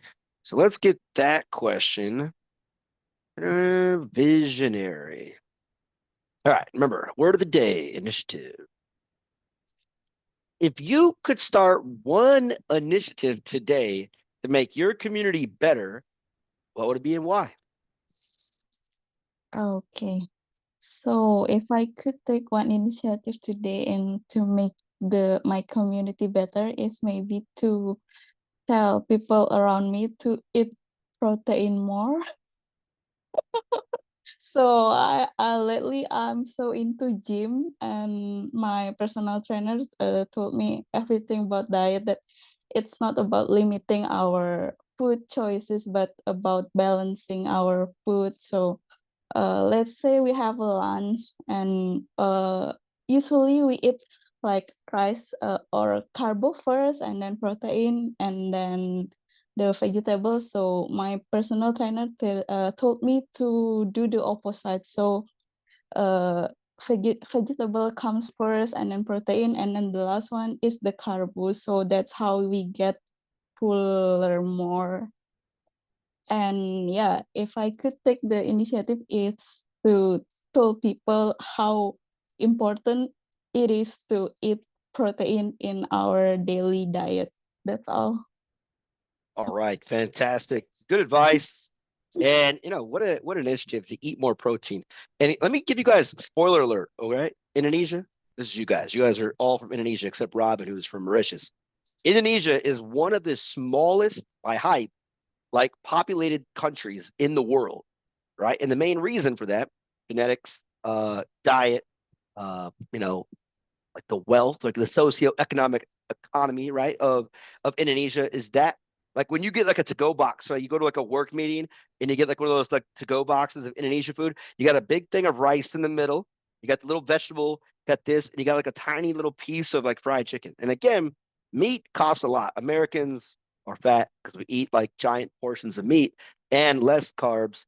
So let's get that question. Visionary. All right, remember, word of the day, initiative. If you could start one initiative today to make your community better, what would it be and why? Okay. So if I could take one initiative today and to make my community better is maybe to tell people around me to eat protein more. So I lately I'm so into gym, and my personal trainers told me everything about diet, that it's not about limiting our food choices but about balancing our food. So let's say we have a lunch, and usually we eat like rice or carbo first, and then protein, and then the vegetables. So my personal trainer told me to do the opposite. So vegetable comes first, and then protein, and then the last one is the carbo. So that's how we get fuller more. And yeah, if I could take the initiative, it's to tell people how important it is to eat protein in our daily diet. That's all. All right, fantastic. Good advice. And what an initiative to eat more protein. And let me give you guys a spoiler alert, all right? Indonesia, this is you guys. You guys are all from Indonesia except Robin, who's from Mauritius. Indonesia is one of the smallest by height, like populated countries in the world, right? And the main reason for that, genetics, diet, like the wealth, like the socioeconomic economy, right, of Indonesia is that like when you get like a to-go box, so you go to like a work meeting and you get like one of those like to-go boxes of Indonesia food, you got a big thing of rice in the middle, you got the little vegetable, got this, and you got like a tiny little piece of like fried chicken. And again, meat costs a lot. Americans are fat because we eat like giant portions of meat and less carbs.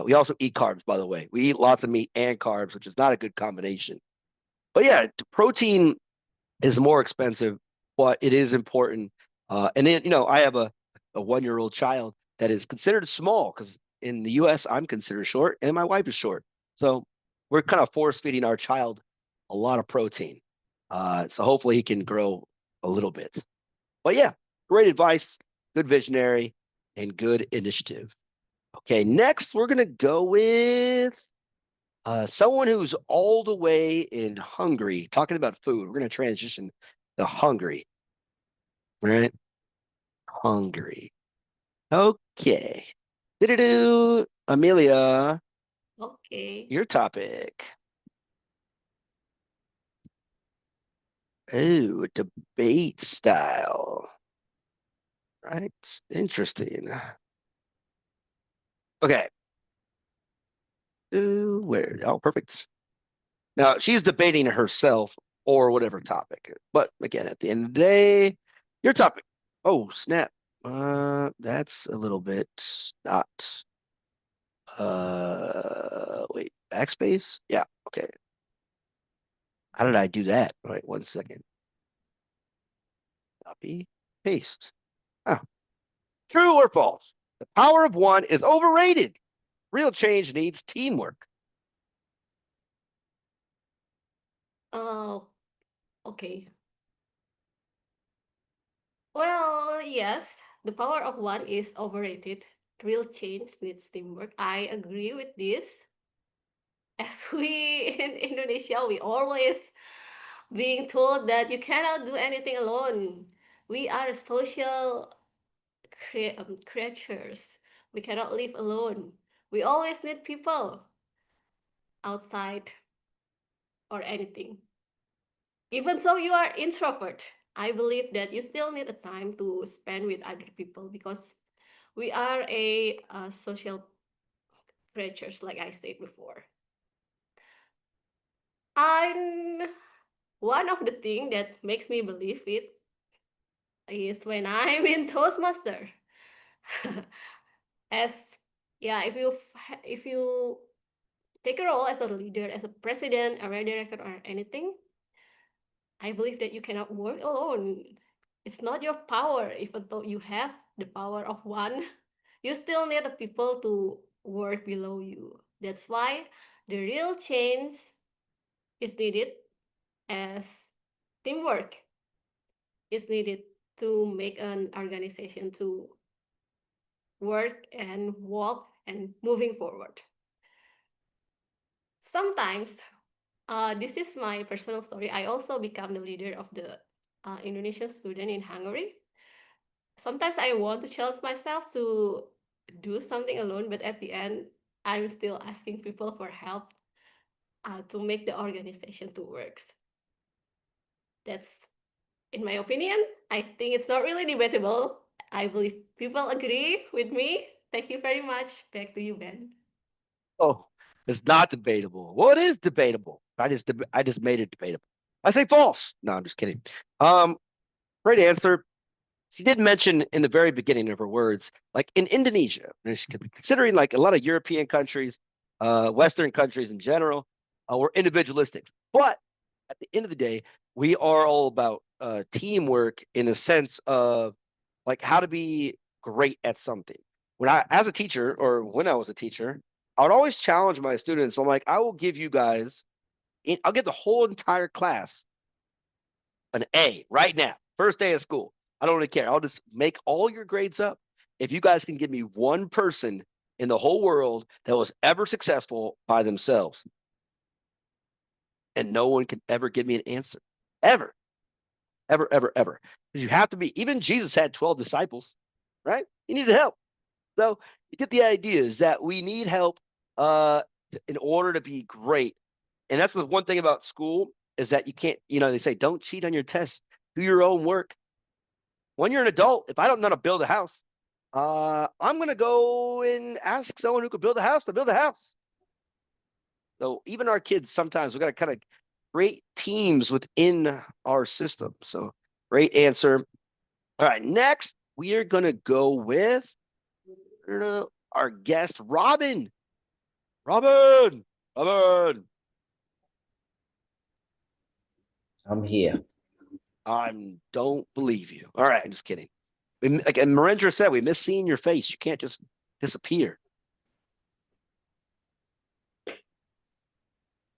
We also eat carbs, by the way. We eat lots of meat and carbs, which is not a good combination. But yeah, protein is more expensive, but it is important. And then, I have a 1-year-old child that is considered small because in the US, I'm considered short and my wife is short. So we're kind of force feeding our child a lot of protein. So hopefully he can grow a little bit. But yeah, great advice, good visionary, and good initiative. Okay, next we're going to go with Someone who's all the way in Hungary, talking about food. We're going to transition to Hungary. Right? Hungary. Okay. Do Amelia, Okay. your topic. Oh, debate style. Right. Interesting. Okay. Where? Oh, perfect. Now she's debating herself or whatever topic. But again, at the end of the day, your topic. Oh, snap. That's a little bit not. Wait, backspace? Yeah, okay. How did I do that? All right, 1 second. Copy, paste. Oh. True or false? The power of one is overrated. Real change needs teamwork. Oh, okay. Well, yes, the power of one is overrated. Real change needs teamwork. I agree with this. As we in Indonesia, we always being told that you cannot do anything alone. We are social creatures. We cannot live alone. We always need people outside or anything. Even though you are introvert, I believe that you still need a time to spend with other people because we are a social creatures, like I said before. And one of the things that makes me believe it is when I'm in Toastmaster. As yeah, if you take a role as a leader, as a president, a art director, or anything, I believe that you cannot work alone. It's not your power, even though you have the power of one, you still need the people to work below you. That's why the real change is needed as teamwork is needed to make an organization to work and walk and moving forward. Sometimes, this is my personal story. I also become the leader of the Indonesian student in Hungary. Sometimes I want to challenge myself to do something alone, but at the end, I'm still asking people for help to make the organization to work. That's, in my opinion, I think it's not really debatable. I believe people agree with me. Thank you very much. Back to you, Ben. Oh, it's not debatable. Well, it is debatable. I just made it debatable. I say false. No, I'm just kidding. Great answer. She did mention in the very beginning of her words, like in Indonesia, considering like a lot of European countries, Western countries in general, we're individualistic. But at the end of the day, we are all about teamwork in a sense of like how to be great at something. As a teacher, or when I was a teacher, I would always challenge my students. I'm like, I will give you guys, I'll give the whole entire class an A right now, first day of school. I don't really care. I'll just make all your grades up. If you guys can give me one person in the whole world that was ever successful by themselves, and no one can ever give me an answer, ever, ever, ever, ever. Because you have to be, even Jesus had 12 disciples, right? He needed help. So you get the idea is that we need help in order to be great. And that's the one thing about school is that you can't, they say, don't cheat on your tests, do your own work. When you're an adult, if I don't know how to build a house, I'm going to go and ask someone who could build a house to build a house. So even our kids, sometimes we got to kind of create teams within our system. So great answer. All right, next we are going to go with our guest, Robin. Robin. I'm here. I don't believe you. All right, I'm just kidding. Like Marendra said, we miss seeing your face. You can't just disappear.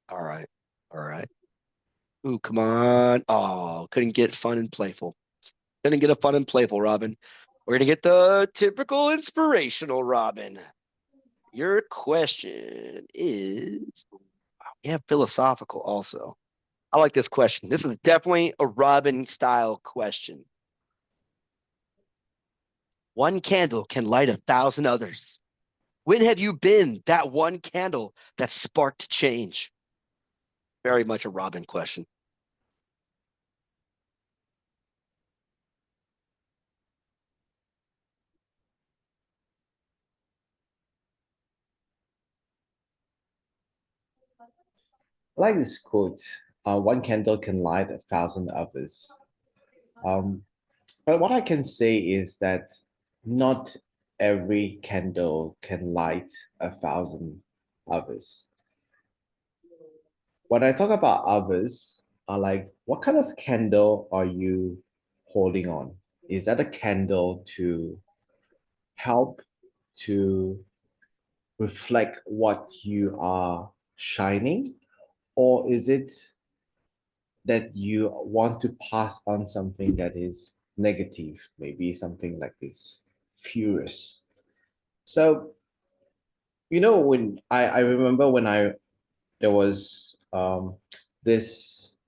All right. Ooh, come on. Oh, couldn't get fun and playful. Couldn't get a fun and playful, Robin. We're going to get the typical inspirational Robin. Your question is, Yeah, philosophical also. I like this question. This is definitely a Robin style question. One candle can light 1,000 others. When have you been that one candle that sparked change? Very much a Robin question. I like this quote. One candle can light 1,000 others. Um, but what I can say is that not every candle can light 1,000 others. When I talk about others, I like what kind of candle are you holding on? Is that a candle to help to reflect what you are shining, or is it that you want to pass on something that is negative, maybe something like this furious? So, when I remember when there was this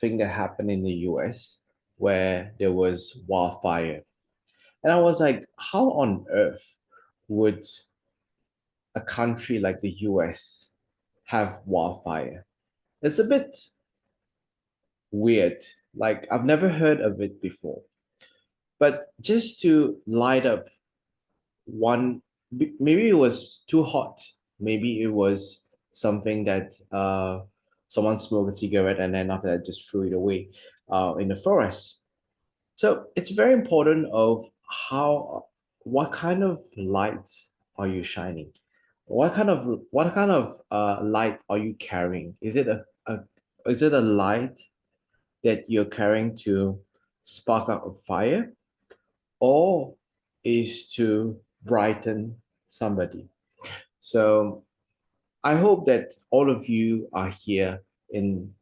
thing that happened in the US where there was wildfire. And I was like, how on earth would a country like the US have wildfire? It's a bit weird. Like, I've never heard of it before. But just to light up one, maybe it was too hot. Maybe it was something that someone smoked a cigarette and then after that just threw it away in the forest. So it's very important of what kind of light are you shining? What kind of light are you carrying? Is it a light that you're carrying to spark up a fire, or is to brighten somebody? So I hope that all of you are here in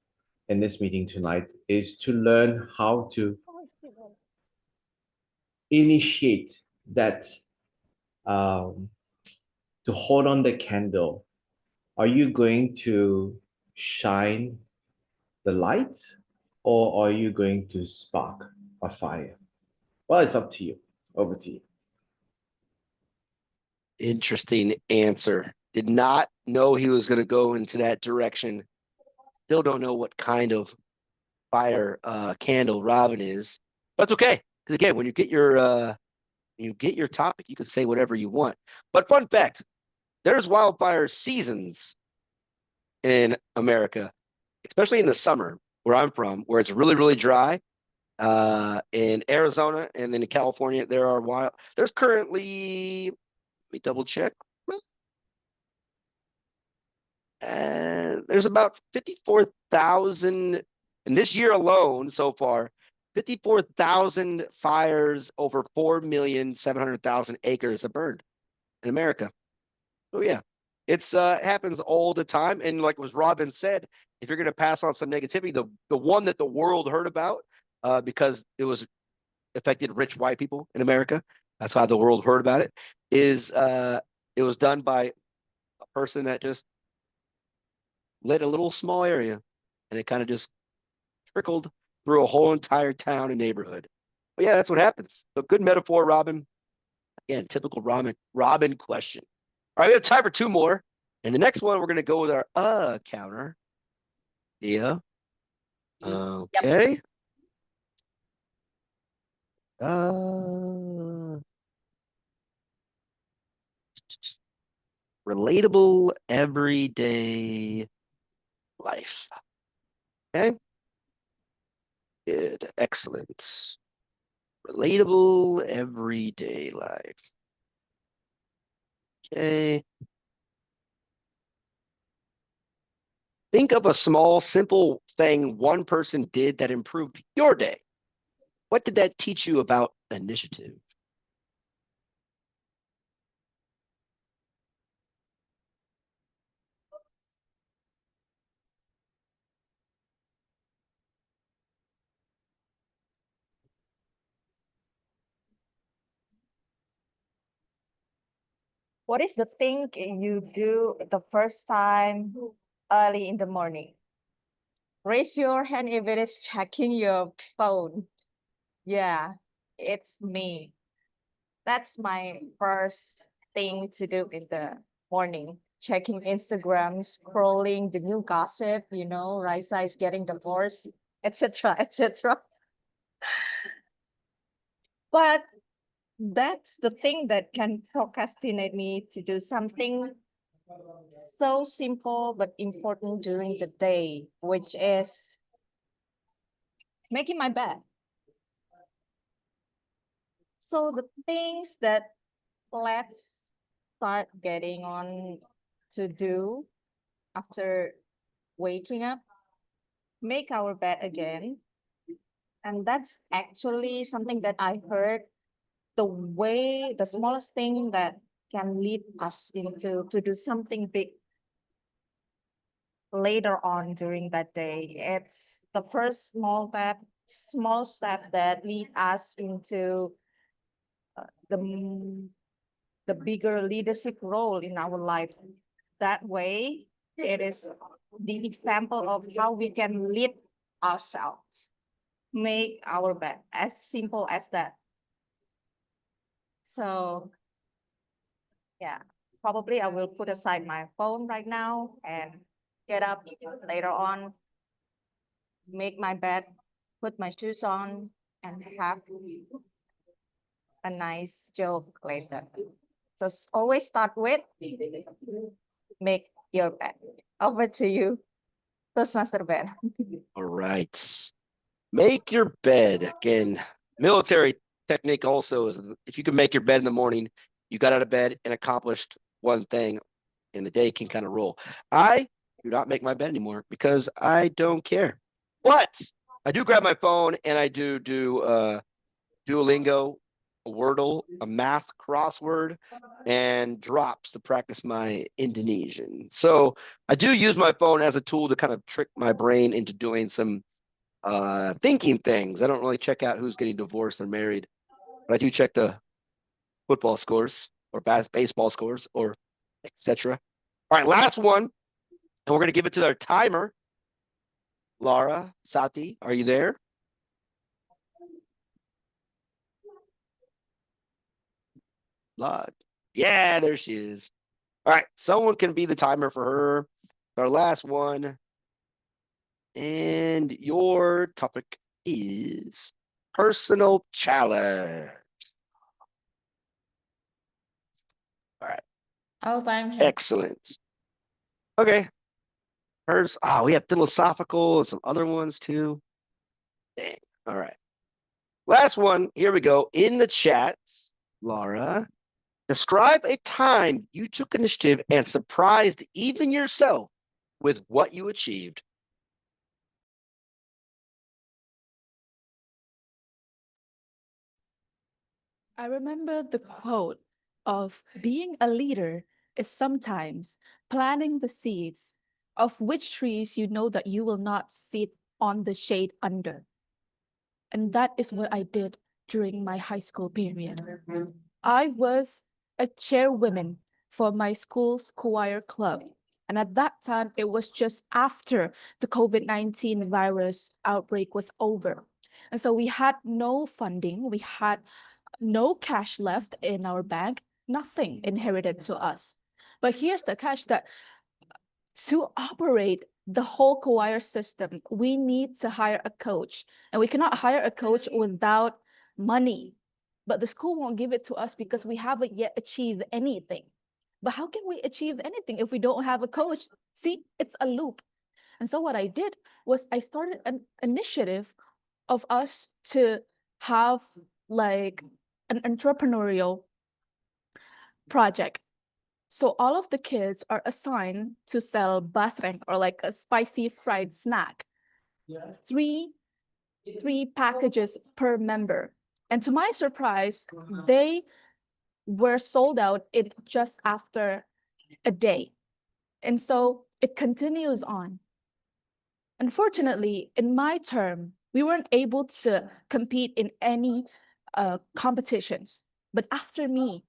this meeting tonight is to learn how to initiate that, um, to hold on the candle. Are you going to shine the light, or are you going to spark a fire? Well, it's up to you. Over to you. Interesting answer. Did not know he was going to go into that direction. Still don't know what kind of fire candle Robin is. But it's okay. Because again, when you get your topic, you can say whatever you want. But fun fact, there's wildfire seasons in America, especially in the summer where I'm from, where it's really, really dry. In Arizona and then in California, there's currently, let me double check. There's about 54,000 in this year alone so far, 54,000 fires over 4,700,000 acres have burned in America. Oh yeah, it's happens all the time. And like was Robin said, if you're going to pass on some negativity, the one that the world heard about because it was affected rich white people in America. That's how the world heard about it. Is it was done by a person that just lit a little small area, and it kind of just trickled through a whole entire town and neighborhood. But yeah, that's what happens. So good metaphor, Robin. Again, typical Robin question. All right, we have time for two more. And the next one, we're going to go with our counter. Yeah. Okay. Relatable everyday life. Okay. Good. Excellent. Relatable everyday life. Okay. Think of a small, simple thing one person did that improved your day. What did that teach you about initiative? What is the thing you do the first time early in the morning? Raise your hand if it is checking your phone. Yeah, it's me. That's my first thing to do in the morning. Checking Instagram, scrolling the new gossip, Raisa is getting divorced, etc., etc. But that's the thing that can procrastinate me to do something so simple but important during the day, which is making my bed. So the things that let's start getting on to do after waking up, make our bed again. And that's actually something that I heard the smallest thing that can lead us into to do something big later on during that day. It's the first small step that lead us into the bigger leadership role in our life. That way, it is the example of how we can lead ourselves, make our bed, as simple as that. So yeah, probably I will put aside my phone right now and get up later on, make my bed, put my shoes on, and have a nice joke later. So always start with make your bed. Over to you, Toastmaster Ben. All right. Make your bed. Again, military technique also is if you can make your bed in the morning, you got out of bed and accomplished one thing, and the day can kind of roll. I do not make my bed anymore because I don't care. But I do grab my phone and I do Duolingo, a Wordle, a math crossword, and drops to practice my Indonesian. So I do use my phone as a tool to kind of trick my brain into doing some thinking things. I don't really check out who's getting divorced or married, but I do check the football scores or baseball scores or etc. All right, last one, and we're going to give it to our timer. Laura, Sati, are you there? Lot. Yeah, there she is. All right, someone can be the timer for her. Our last one. And your topic is personal challenge. All right, I'll time him. excellent. Okay, hers. Oh, we have philosophical and some other ones too. Dang. All right. Last one. Here we go. In the chat, Laura, describe a time you took initiative and surprised even yourself with what you achieved. I remember the quote of being a leader is sometimes planting the seeds of which trees you know that you will not sit on the shade under. And that is what I did during my high school period. I was a chairwoman for my school's choir club. And at that time, it was just after the COVID-19 virus outbreak was over. And so we had no funding, we had no cash left in our bank, nothing inherited to us. But here's the catch that to operate the whole choir system, we need to hire a coach. And we cannot hire a coach without money. But the school won't give it to us because we haven't yet achieved anything. But how can we achieve anything if we don't have a coach? See, it's a loop. And so what I did was I started an initiative of us to have like an entrepreneurial project. So all of the kids are assigned to sell basreng or like a spicy fried snack. Three packages per member. And to my surprise, they were sold out in just after a day. And so it continues on. Unfortunately, in my term, we weren't able to compete in any competitions. But after me,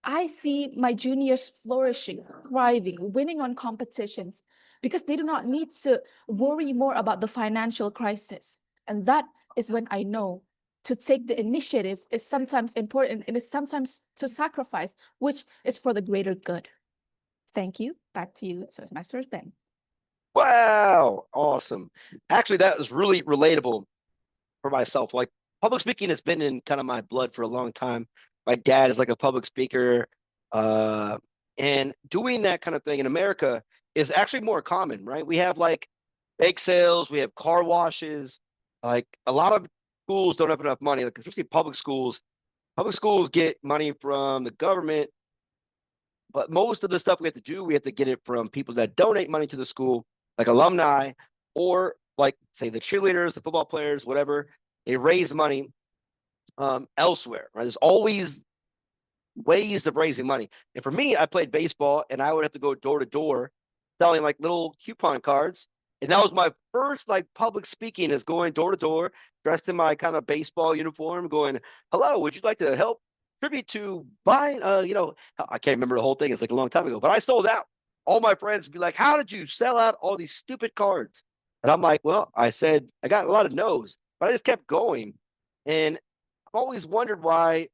I see my juniors flourishing, thriving, winning on competitions because they do not need to worry more about the financial crisis. And that is when I know to take the initiative is sometimes important and is sometimes to sacrifice, which is for the greater good. Thank you. Back to you, Toastmasters Ben. Wow, awesome. Actually, that was really relatable for myself. Like public speaking has been in kind of my blood for a long time. My dad is like a public speaker, and doing that kind of thing in America is actually more common, right? We have like bake sales, we have car washes. Like a lot of schools don't have enough money, like especially public schools. Public schools get money from the government, but most of the stuff we have to do, we have to get it from people that donate money to the school, like alumni, or like say the cheerleaders, the football players, whatever. They raise money elsewhere. Right? There's always ways of raising money. And for me, I played baseball, and I would have to go door to door selling like little coupon cards. And that was my first like public speaking, is going door to door, dressed in my kind of baseball uniform, going, "Hello, would you like to help tribute to buying?" I can't remember the whole thing. It's like a long time ago, but I sold out. All my friends would be like, "How did you sell out all these stupid cards?" And I'm like, "Well, I said I got a lot of no's, but I just kept going." And I've always wondered why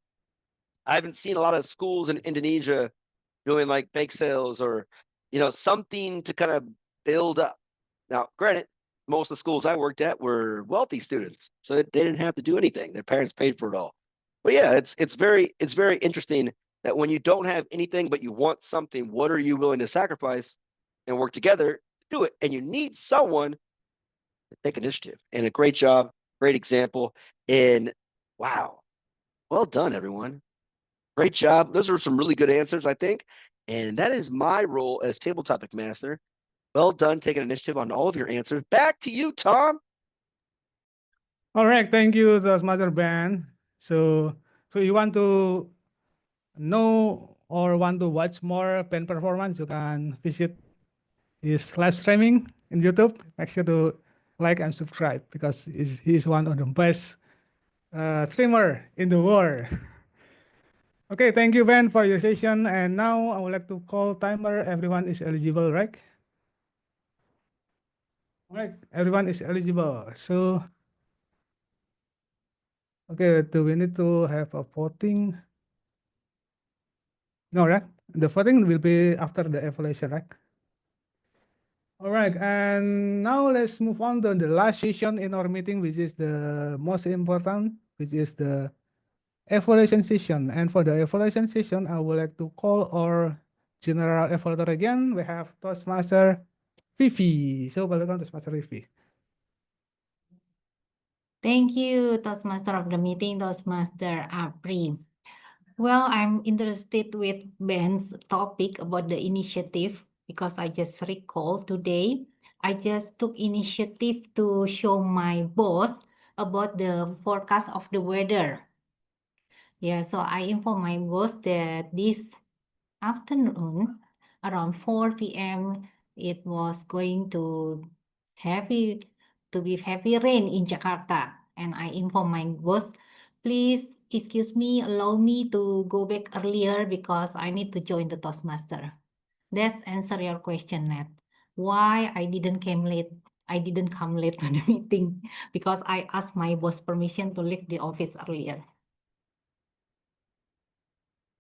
I haven't seen a lot of schools in Indonesia doing like bake sales or, something to kind of build up. Now, granted, most of the schools I worked at were wealthy students, so they didn't have to do anything. Their parents paid for it all. But yeah, it's very interesting that when you don't have anything but you want something, what are you willing to sacrifice and work together to do it? And you need someone to take initiative. And a great job, great example. And wow, well done, everyone. Great job. Those are some really good answers, I think. And that is my role as table topic master. Well done taking initiative on all of your answers. Back to you, Tom. All right, thank you, Toastmaster Ben. So you want to know or want to watch more Ben performance, you can visit his live streaming in YouTube. Make sure to like and subscribe because he's one of the best streamer in the world. Okay, thank you, Ben, for your session. And now I would like to call timer. Everyone is eligible, right? All right, everyone is eligible. So, okay, do we need to have a voting? No, right? The voting will be after the evaluation, right? All right, and now let's move on to the last session in our meeting, which is the most important, which is the evaluation session. And for the evaluation session, I would like to call our general evaluator again. We have Toastmaster Vivi. So welcome, Toastmaster Vivi. Thank you, Toastmaster of the meeting, Toastmaster Apri. Well, I'm interested with Ben's topic about the initiative because I just recall today I just took initiative to show my boss about the forecast of the weather. Yeah, so I informed my boss that this afternoon around 4 p.m. it was going to be heavy rain in Jakarta. And I informed my boss, please excuse me, allow me to go back earlier because I need to join the Toastmaster. That's answer your question, Nat. Why I didn't come late. I didn't come late to the meeting because I asked my boss permission to leave the office earlier.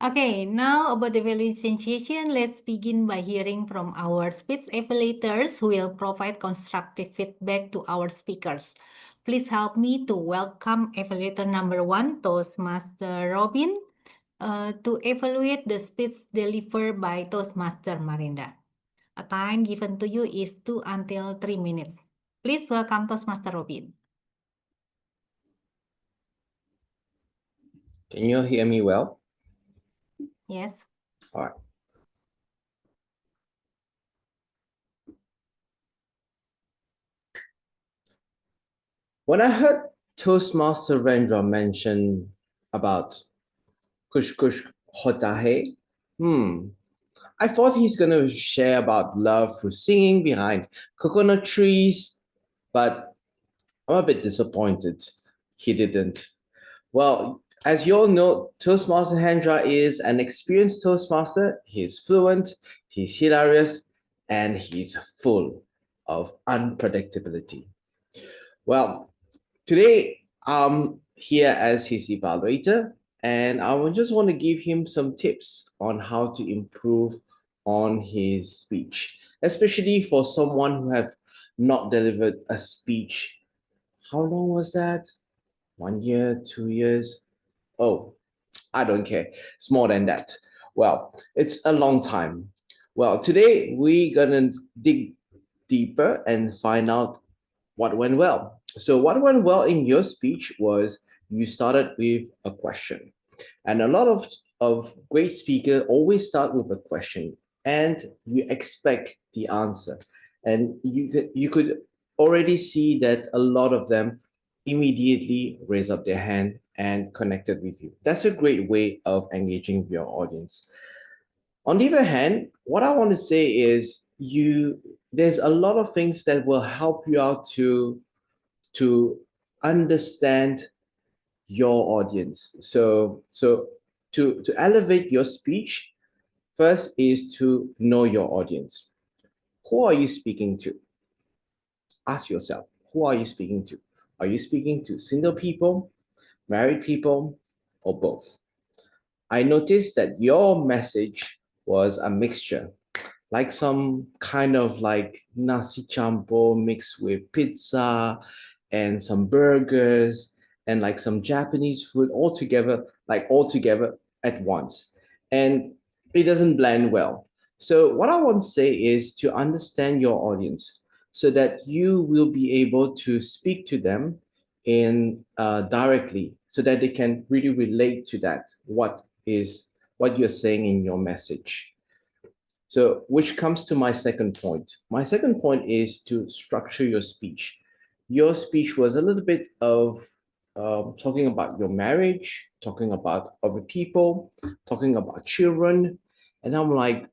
Okay, now about the evaluation session, let's begin by hearing from our speech evaluators who will provide constructive feedback to our speakers. Please help me to welcome evaluator number 1, Toastmaster Robin, to evaluate the speech delivered by Toastmaster Marinda. A time given to you is 2 until 3 minutes. Please welcome Toastmaster Robin. Can you hear me well? Yes. All right. When I heard Toastmaster Rendra mention about kush kush hota hai, I thought he's gonna share about love through singing behind coconut trees, but I'm a bit disappointed he didn't. Well, As you all know, Toastmaster Hendra is an experienced Toastmaster. He's fluent, he's hilarious, and he's full of unpredictability. Well, today I'm here as his evaluator, and just want to give him some tips on how to improve on his speech, especially for someone who have not delivered a speech. How long was that? 1 year, 2 years? Oh, I don't care. It's more than that. Well, it's a long time. Well, today we're gonna dig deeper and find out what went well. So, what went well in your speech was you started with a question. And a lot of great speakers always start with a question and you expect the answer. And you could already see that a lot of them immediately raise up their hand and connected with you. That's a great way of engaging with your audience. On the other hand, what I want to say is there's a lot of things that will help you out to understand your audience. So to elevate your speech, first is to know your audience. Who are you speaking to? Ask yourself, who are you speaking to? Are you speaking to single people, married people, or both? I noticed that your message was a mixture, like some kind of like nasi campur mixed with pizza and some burgers and like some Japanese food all together, at once. And it doesn't blend well. So, what I want to say is to understand your audience so that you will be able to speak to them in directly so that they can really relate to that, what you're saying in your message. So, which comes to my second point. My second point is to structure your speech. Your speech was a little bit of talking about your marriage, talking about other people, talking about children. And I'm like,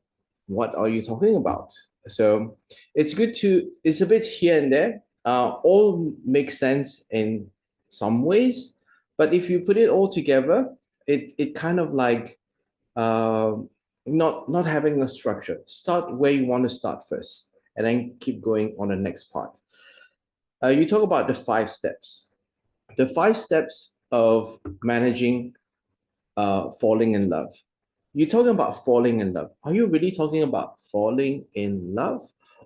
what are you talking about? So, it's a bit here and there. All makes sense in some ways. But if you put it all together, it kind of like, um, not having a structure. Start where you want to start first, and then keep going on the next part. You talk about the 5 steps. The 5 steps of managing falling in love. You're talking about falling in love. Are you really talking about falling in love,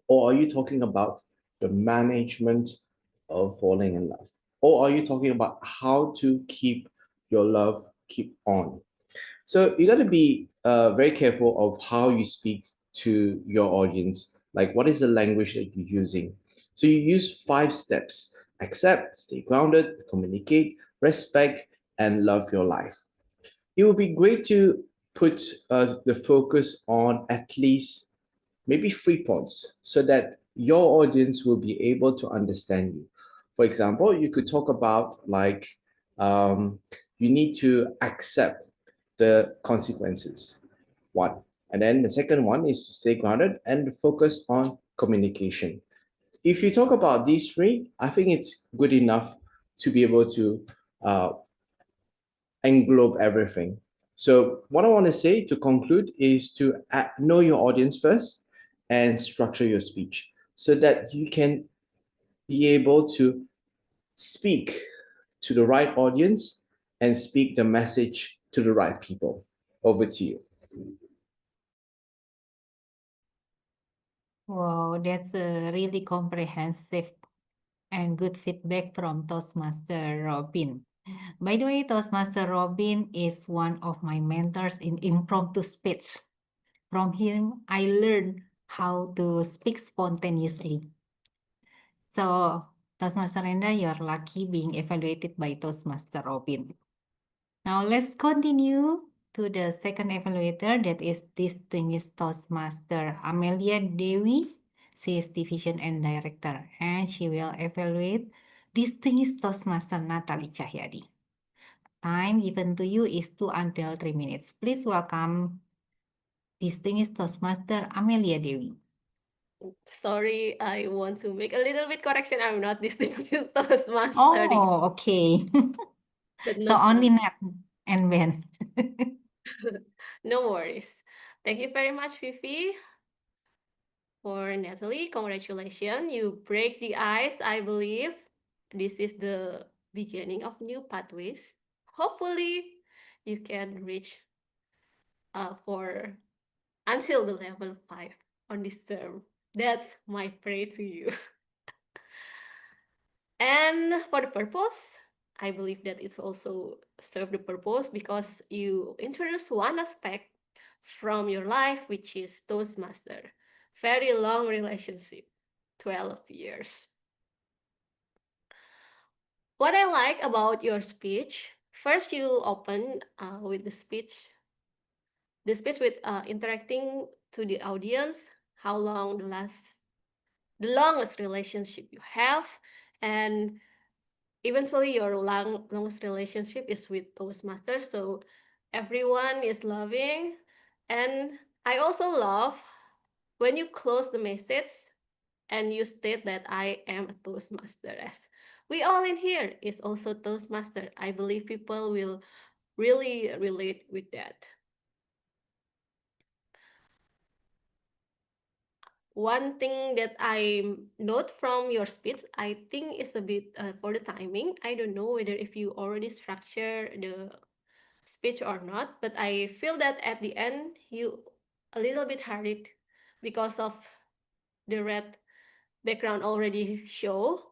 or are you talking about the management of falling in love, or are you talking about how to keep your love keep on? So you got to be very careful of how you speak to your audience. Like, what is the language that you're using? So you use 5 steps: accept, stay grounded, communicate, respect, and love your life. It would be great to put the focus on at least maybe 3 points so that your audience will be able to understand you. For example, you could talk about like um, you need to accept the consequences. One. And then the second one is to stay grounded and focus on communication. If you talk about these 3, I think it's good enough to be able to uh, englobe everything. So, what I want to say to conclude is to know your audience first and structure your speech so that you can be able to speak to the right audience and speak the message to the right people. Over to you. Wow, that's a really comprehensive and good feedback from Toastmaster Robin. By the way, Toastmaster Robin is one of my mentors in impromptu speech. From him, I learned how to speak spontaneously. So, Toastmaster Renda, you're lucky being evaluated by Toastmaster Robin. Now, let's continue to the second evaluator, that is distinguished Toastmaster Amelia Dewi. She is division and director, and she will evaluate distinguished Toastmaster Natalie Cahyadi. Time given to you is 2 until 3 minutes. Please welcome distinguished Toastmaster Amelia Dewi. Sorry, I want to make a little bit correction. I'm not distinguished Toastmaster. Oh, okay. But So not only from- Nat. and when. No worries. Thank you very much, Vivi. For Natalie, congratulations. You break the ice, I believe. This is the beginning of new pathways. Hopefully, you can reach for until the level 5 on this term. That's my prayer to you. And for the purpose, I believe that it's also serve the purpose because you introduce one aspect from your life, which is Toastmaster. Very long relationship, 12 years. What I like about your speech, first you open with the speech with interacting to the audience, how long the longest relationship you have, and eventually your longest relationship is with Toastmasters, so everyone is loving. And I also love when you close the message and you state that I am a Toastmaster, as we all in here is also Toastmaster. I believe people will really relate with that. One thing that I note from your speech, I think is a bit for the timing. I don't know whether if you already structure the speech or not, but I feel that at the end you a little bit hurried because of the red background already show.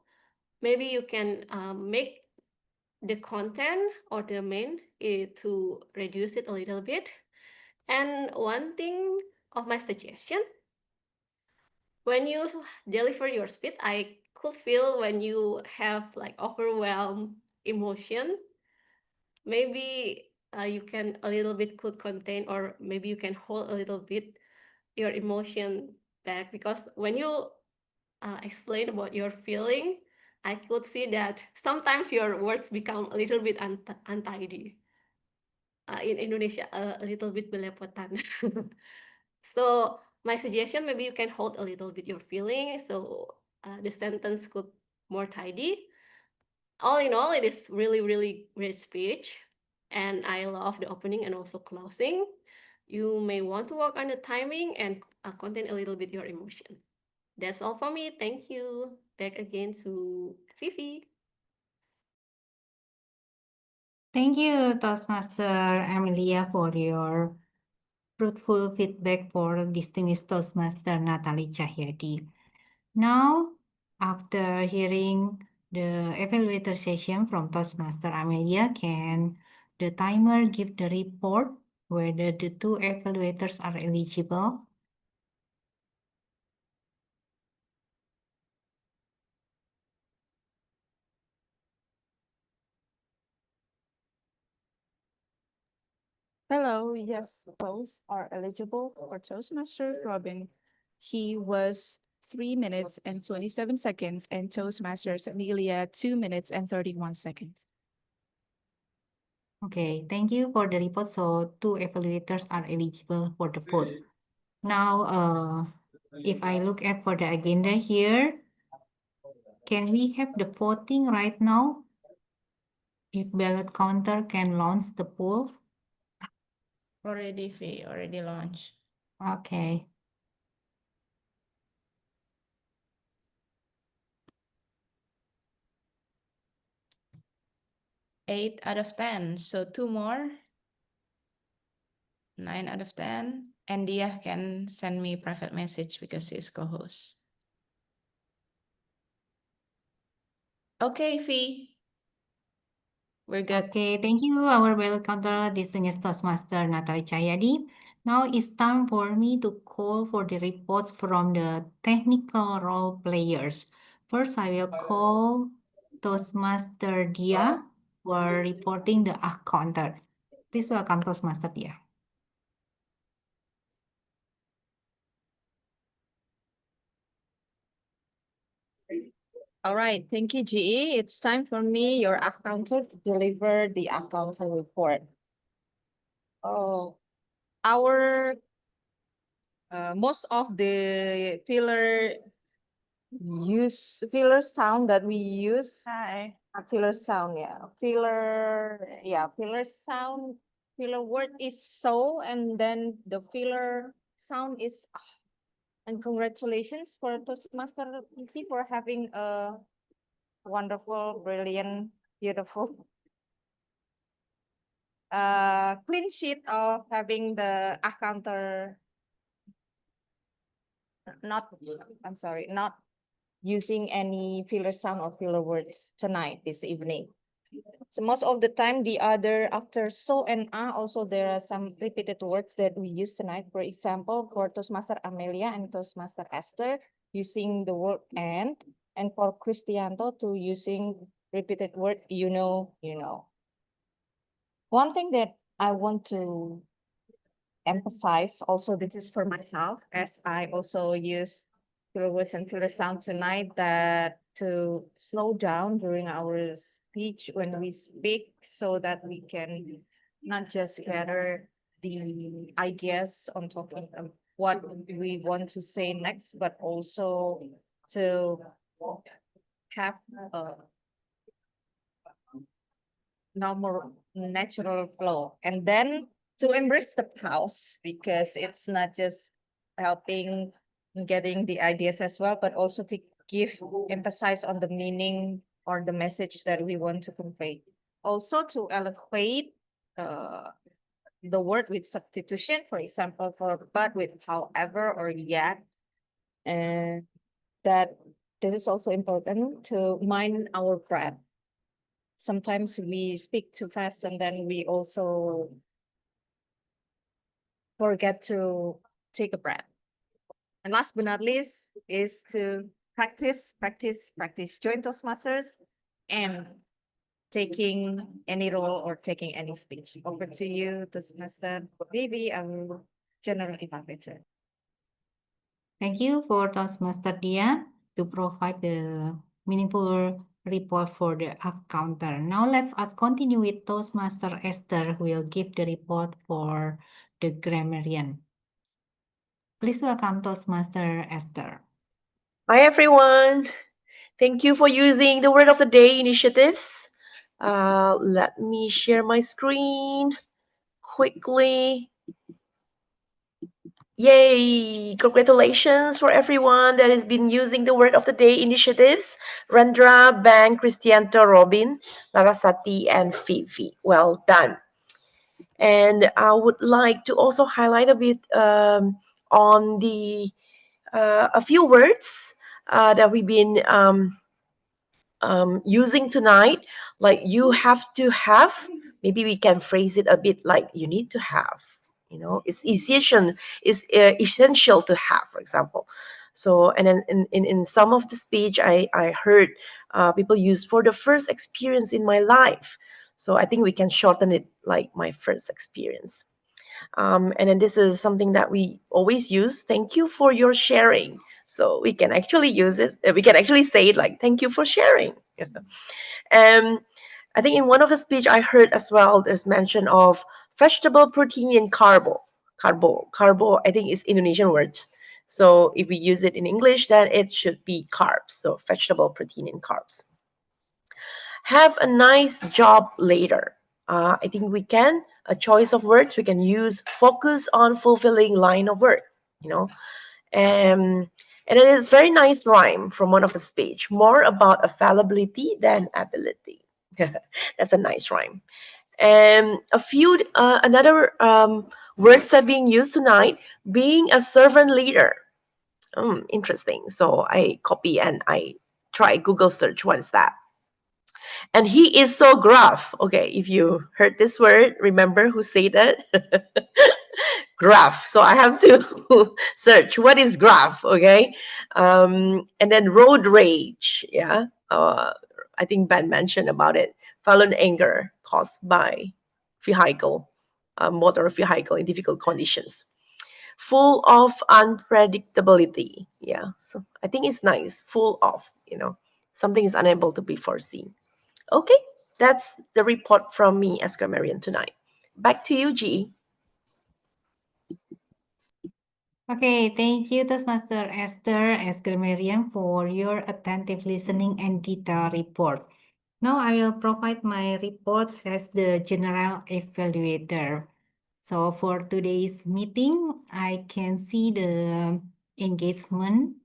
Maybe you can make the content or the main to reduce it a little bit. And one thing of my suggestion, when you deliver your speech, I could feel when you have like overwhelmed emotion, maybe you can a little bit could contain, or maybe you can hold a little bit your emotion back, because when you explain about your feeling, I could see that sometimes your words become a little bit untidy. In Indonesia, a little bit belepotan. So my suggestion, maybe you can hold a little bit your feeling, so the sentence could more tidy. All in all, it is really, really great speech, and I love the opening and also closing. You may want to work on the timing and contain a little bit your emotion. That's all for me. Thank you. Back again to Vivi. Thank you, Toastmaster Amelia, for your fruitful feedback for distinguished Toastmaster Natalie Cahyadi. Now, after hearing the evaluator session from Toastmaster Amelia, can the timer give the report whether the two evaluators are eligible? Hello, yes, both are eligible for Toastmaster Robin. He was 3 minutes and 27 seconds, and Toastmasters Amelia 2 minutes and 31 seconds. Okay, thank you for the report. So two evaluators are eligible for the vote. Now, if I look at for the agenda here, can we have the voting right now? If ballot counter can launch the poll? Already, V, already launched. Okay. 8 out of 10, so 2 more. 9 out of 10. And Dia can send me private message because she's co-host. Okay, V. We're good. Okay, thank you, our ballot counter, distinguished Toastmaster Natalie Cahyadi. Now it's time for me to call for the reports from the technical role players. First, I will call Toastmaster Dia for reporting the counter. Please welcome Toastmaster Dia. All right, thank you, GE. It's time for me, your accountant, to deliver the accountant report. Oh, our most of the filler sound that we use Hi. A filler sound, yeah. Filler sound. Filler word is so, and then the filler sound is ah. And congratulations for Toastmaster EP for having a wonderful, brilliant, beautiful, clean sheet of having the counter. Not, I'm sorry, not using any filler sound or filler words tonight, this evening. So most of the time, the other after so and also there are some repeated words that we use tonight. For example, for Toastmaster Amelia and Toastmaster Esther, using the word and for Cristianto to using repeated word, you know, you know. One thing that I want to emphasize also, this is for myself, as I also use filler words and filler sound tonight, that to slow down during our speech when we speak so that we can not just gather the ideas on talking what we want to say next, but also to have a normal natural flow, and then to embrace the pause, because it's not just helping in getting the ideas as well, but also to give emphasize on the meaning or the message that we want to convey, also to elevate the word with substitution, for example, for but with however or yet, and that this is also important to mind our breath. Sometimes we speak too fast, and then we also forget to take a breath. And last but not least is to practice, practice, practice. Join Toastmasters and taking any role or taking any speech. Over to you, Toastmaster Baby, our General Evaluator. Thank you for Toastmaster Dia to provide the meaningful report for the up counter. Now let's us continue with Toastmaster Esther, who will give the report for the grammarian. Please welcome Toastmaster Esther. Hi, everyone. Thank you for using the Word of the Day initiatives. Let me share my screen quickly. Yay! Congratulations for everyone that has been using the Word of the Day initiatives. Rendra, Bang, Cristianto, Robin, Larasati, and Fifi. Well done. And I would like to also highlight a bit on the a few words that we've been using tonight. Like you have to have, maybe we can phrase it a bit like you need to have. You know, it's essential to have, for example. So, and then in some of the speech, I heard people use for the first experience in my life. So I think we can shorten it like my first experience. And then this is something that we always use. Thank you for your sharing. So we can actually use it. We can actually say it like, thank you for sharing. And I think in one of the speech I heard as well, there's mention of vegetable, protein, and carbo. Carbo, I think is Indonesian words. So if we use it in English, then it should be carbs. So vegetable, protein, and carbs. Have a nice job later. I think we can, a choice of words, we can use focus on fulfilling line of work, you know. And it is very nice rhyme from one of the speech, more about availability than ability. That's a nice rhyme. And a few, another words are being used tonight, being a servant leader. Interesting. So I copy and I try Google search, what is that? And he is so gruff. Okay, if you heard this word, remember who said that? Gruff. So I have to search what is gruff. Okay, and then road rage. Yeah, I think Ben mentioned about it. Violent anger caused by vehicle, motor vehicle in difficult conditions. Full of unpredictability. Yeah, so I think it's nice. Full of, something is unable to be foreseen. Okay, that's the report from me as grammarian tonight. Back to you, G. Okay, thank you, Toastmaster Esther as grammarian for your attentive listening and detailed report. Now I will provide my report as the general evaluator. So for today's meeting, I can see the engagement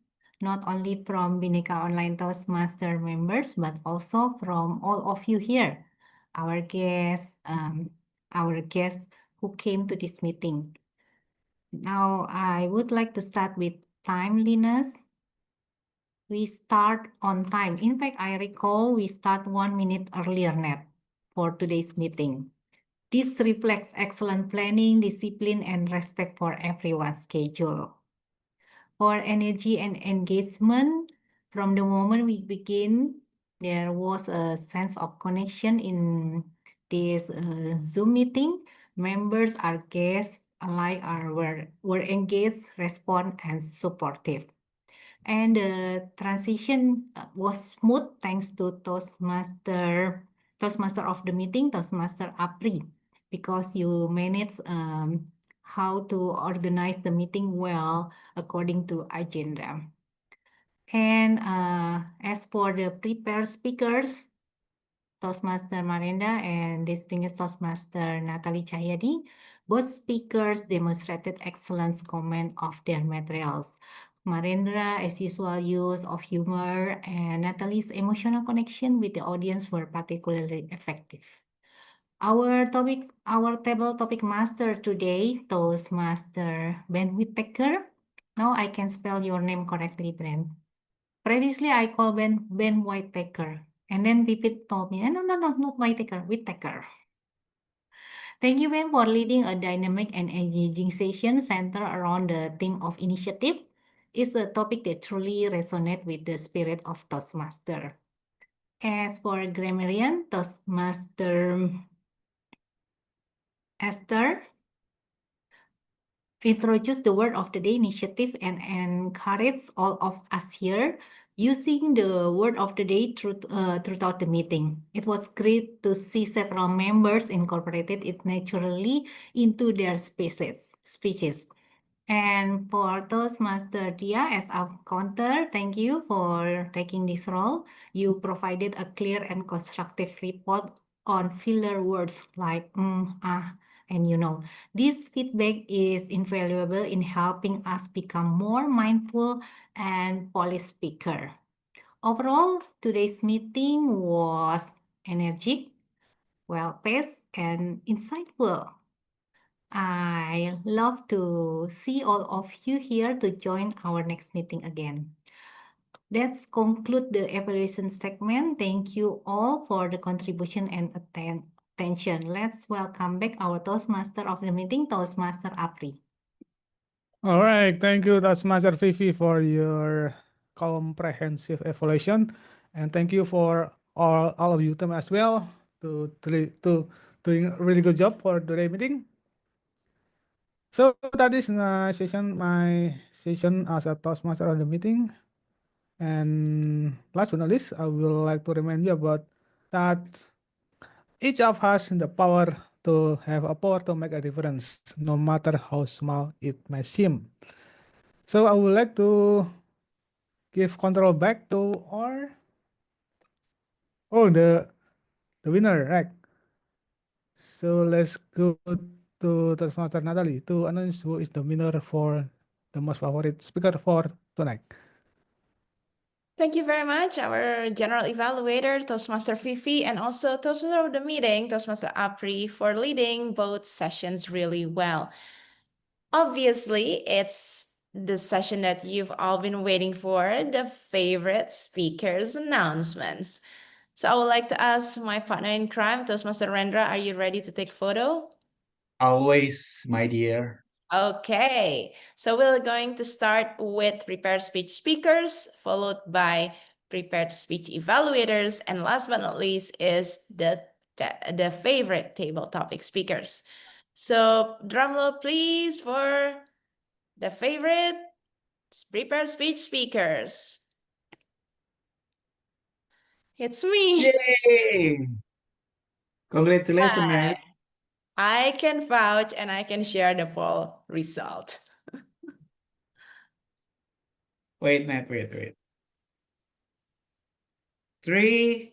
not only from Bhinneka Online Toastmaster members, but also from all of you here, our guests who came to this meeting. Now I would like to start with timeliness. We start on time. In fact, I recall we start 1 minute earlier, Net, for today's meeting. This reflects excellent planning, discipline, and respect for everyone's schedule. For energy and engagement, from the moment we begin, there was a sense of connection in this Zoom meeting. Members, our guests alike were engaged, respond, and supportive. And the transition was smooth thanks to Toastmaster of the meeting, Toastmaster Apri, because you managed how to organize the meeting well according to agenda. And as for the prepared speakers, Toastmaster Marenda and distinguished Toastmaster Natalie Cahyadi, both speakers demonstrated excellent comment of their materials. Marendra, as usual, use of humor and Natalie's emotional connection with the audience were particularly effective. Our table topic master today, Toastmaster Ben Whittaker. Now I can spell your name correctly, Ben. Previously, I called Ben Whittaker. And then Pipit told me, no, not Whittaker, Whittaker. Thank you, Ben, for leading a dynamic and engaging session centered around the theme of initiative. It's a topic that truly resonates with the spirit of Toastmaster. As for grammarian, Toastmaster Esther introduce the word of the day initiative and encourage all of us here using the word of the day throughout the meeting. It was great to see several members incorporated it naturally into their speeches. And for Toastmaster Dia as our counter, thank you for taking this role. You provided a clear and constructive report on filler words like and you know. This feedback is invaluable in helping us become more mindful and polished speaker. Overall, today's meeting was energetic, well-paced, and insightful. I love to see all of you here to join our next meeting again. Let's conclude the evaluation segment. Thank you all for the contribution and attention. Let's welcome back our Toastmaster of the meeting, Toastmaster Apri. All right, thank you, Toastmaster Vivi, for your comprehensive evaluation, and thank you for all of you team as well to doing a really good job for today meeting. So that is my session as a Toastmaster of the meeting. And last but not least, I would like to remind you about that each of us has the power to have a power to make a difference, no matter how small it may seem. So I would like to give control back to the winner, right? So let's go to Toastmaster Natalie to announce who is the winner for the most favorite speaker for tonight. Thank you very much, our general evaluator, Toastmaster Fifi, and also Toastmaster of the meeting, Toastmaster Apri, for leading both sessions really well. Obviously, it's the session that you've all been waiting for, the favorite speakers announcements. So I would like to ask my partner in crime, Toastmaster Rendra, are you ready to take photo? Always, my dear. Okay, so we're going to start with prepared speech speakers, followed by prepared speech evaluators, and last but not least is the favorite table topic speakers. So drum roll, please, for the favorite prepared speech speakers. It's me. Yay! Congratulations, man. I can vouch and I can share the full result. Wait, Matt, wait. 3,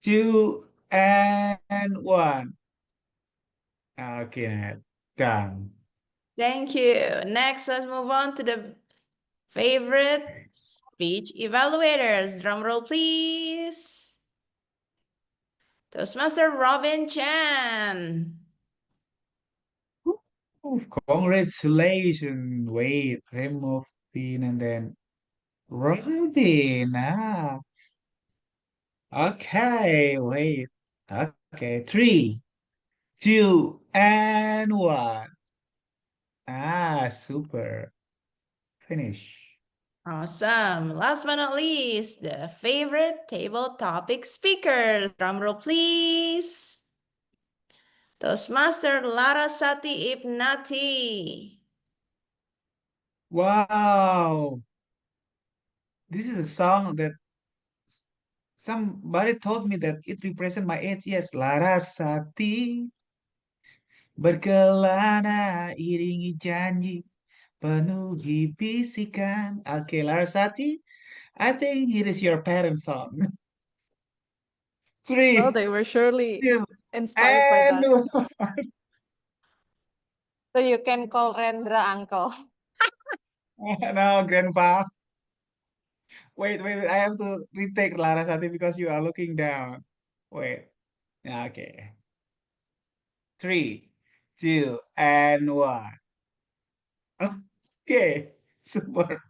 2, and 1. Okay, Nat. Done. Thank you. Next, let's move on to the favorite speech evaluators. Drum roll, please. Toastmaster Robin Chan. Congratulations. Wait, remove pin and then Robin. Okay, wait. Okay, 3, 2, and 1. Super. Finish. Awesome. Last but not least, the favorite table topic speakers. Drum roll, please. Toastmaster Larasati Ibnati. Wow. This is a song that somebody told me that it represents my age. Yes, Larasati berkelana iringi janji penuhi bisikan. Okay, Larasati, I think it is your parents' song. Well, 3, they were surely 2, inspired by and that. 1. So you can call Rendra uncle. No, grandpa. Wait. I have to retake Larasati because you are looking down. Wait. Okay. 3, 2, and 1. Okay. Super.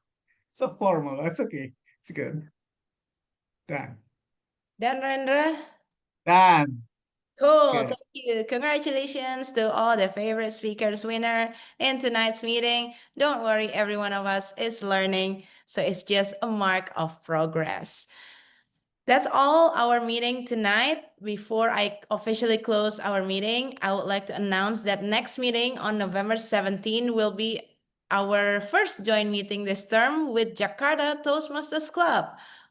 So formal. That's okay. It's good. Done. Dan Rendra. Done. Cool, Good. thank you. Congratulations to all the favorite speakers winner in tonight's meeting. Don't worry, every one of us is learning, so it's just a mark of progress. That's all our meeting tonight. Before I officially close our meeting, I would like to announce that next meeting on November 17 will be our first joint meeting this term with Jakarta Toastmasters Club.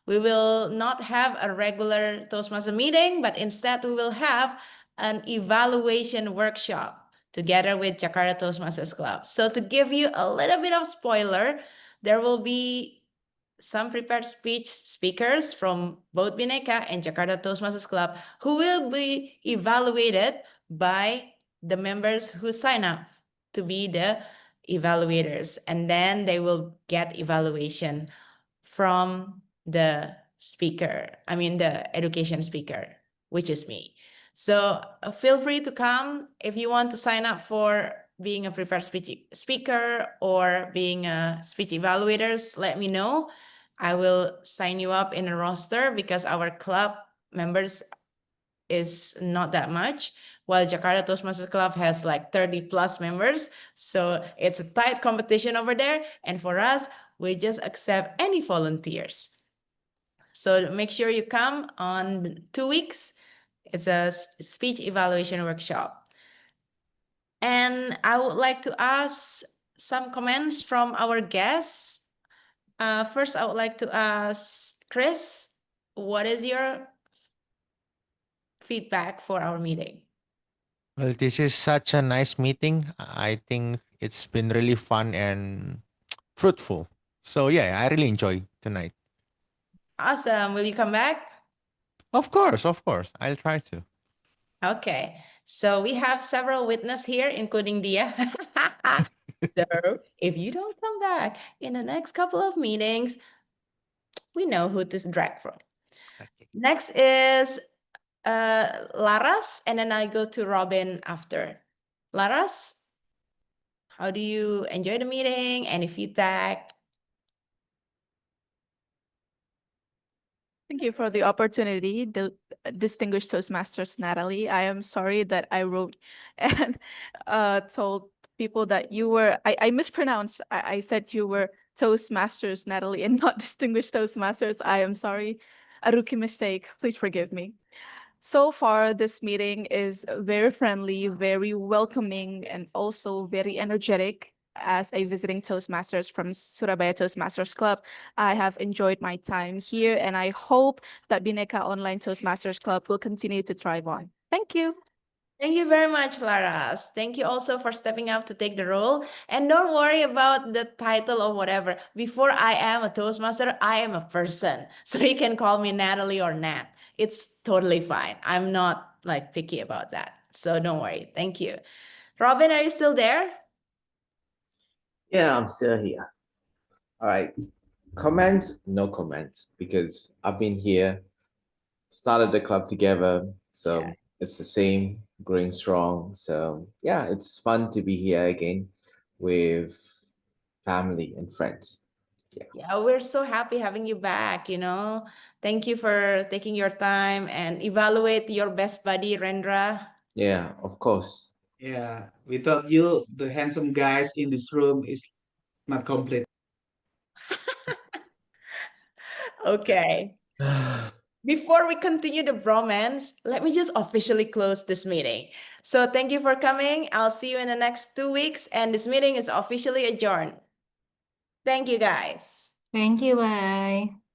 We will not have a regular Toastmaster meeting, but instead we will have an evaluation workshop together with Jakarta Toastmasters Club. So to give you a little bit of spoiler, there will be some prepared speech speakers from both Bhinneka and Jakarta Toastmasters Club who will be evaluated by the members who sign up to be the evaluators. And then they will get evaluation from the the education speaker, which is me. So feel free to come if you want to sign up for being a prepared speech speaker or being a speech evaluators, let me know. I will sign you up in a roster because our club members is not that much, while Jakarta Toastmasters Club has like 30 plus members. So it's a tight competition over there. And for us, we just accept any volunteers. So make sure you come on 2 weeks. It's a speech evaluation workshop. And I would like to ask some comments from our guests. First, I would like to ask Chris, what is your feedback for our meeting? Well, this is such a nice meeting. I think it's been really fun and fruitful. So yeah, I really enjoy tonight. Awesome. Will you come back? Of course. I'll try to. Okay. So we have several witnesses here, including Dia. So if you don't come back in the next couple of meetings, we know who to drag from. Okay. Next is Laras, and then I go to Robin after. Laras, how do you enjoy the meeting? Any feedback? Thank you for the opportunity, the distinguished Toastmasters Natalie. I am sorry that I wrote and told people that you were, I mispronounced. I said you were Toastmasters Natalie and not distinguished Toastmasters. I am sorry. A rookie mistake. Please forgive me. So far, this meeting is very friendly, very welcoming, and also very energetic. As a visiting Toastmasters from Surabaya Toastmasters Club, I have enjoyed my time here, and I hope that Bhinneka Online Toastmasters Club will continue to thrive on. Thank you. Thank you very much, Laras. Thank you also for stepping up to take the role. And don't worry about the title or whatever. Before I am a Toastmaster, I am a person. So you can call me Natalie or Nat. It's totally fine. I'm not like picky about that. So don't worry. Thank you. Robin, are you still there? Yeah, I'm still here. All right. Comments? No comments because I've been here, started the club together. So Yeah. it's the same, growing strong. So yeah, it's fun to be here again with family and friends. Yeah, we're so happy having you back, you know. Thank you for taking your time and evaluate your best buddy, Rendra. Yeah, of course. Yeah, without you, the handsome guys in this room is not complete. Okay. Before we continue the bromance, let me just officially close this meeting. So thank you for coming. I'll see you in the next 2 weeks, and this meeting is officially adjourned. Thank you, guys. Thank you, bye.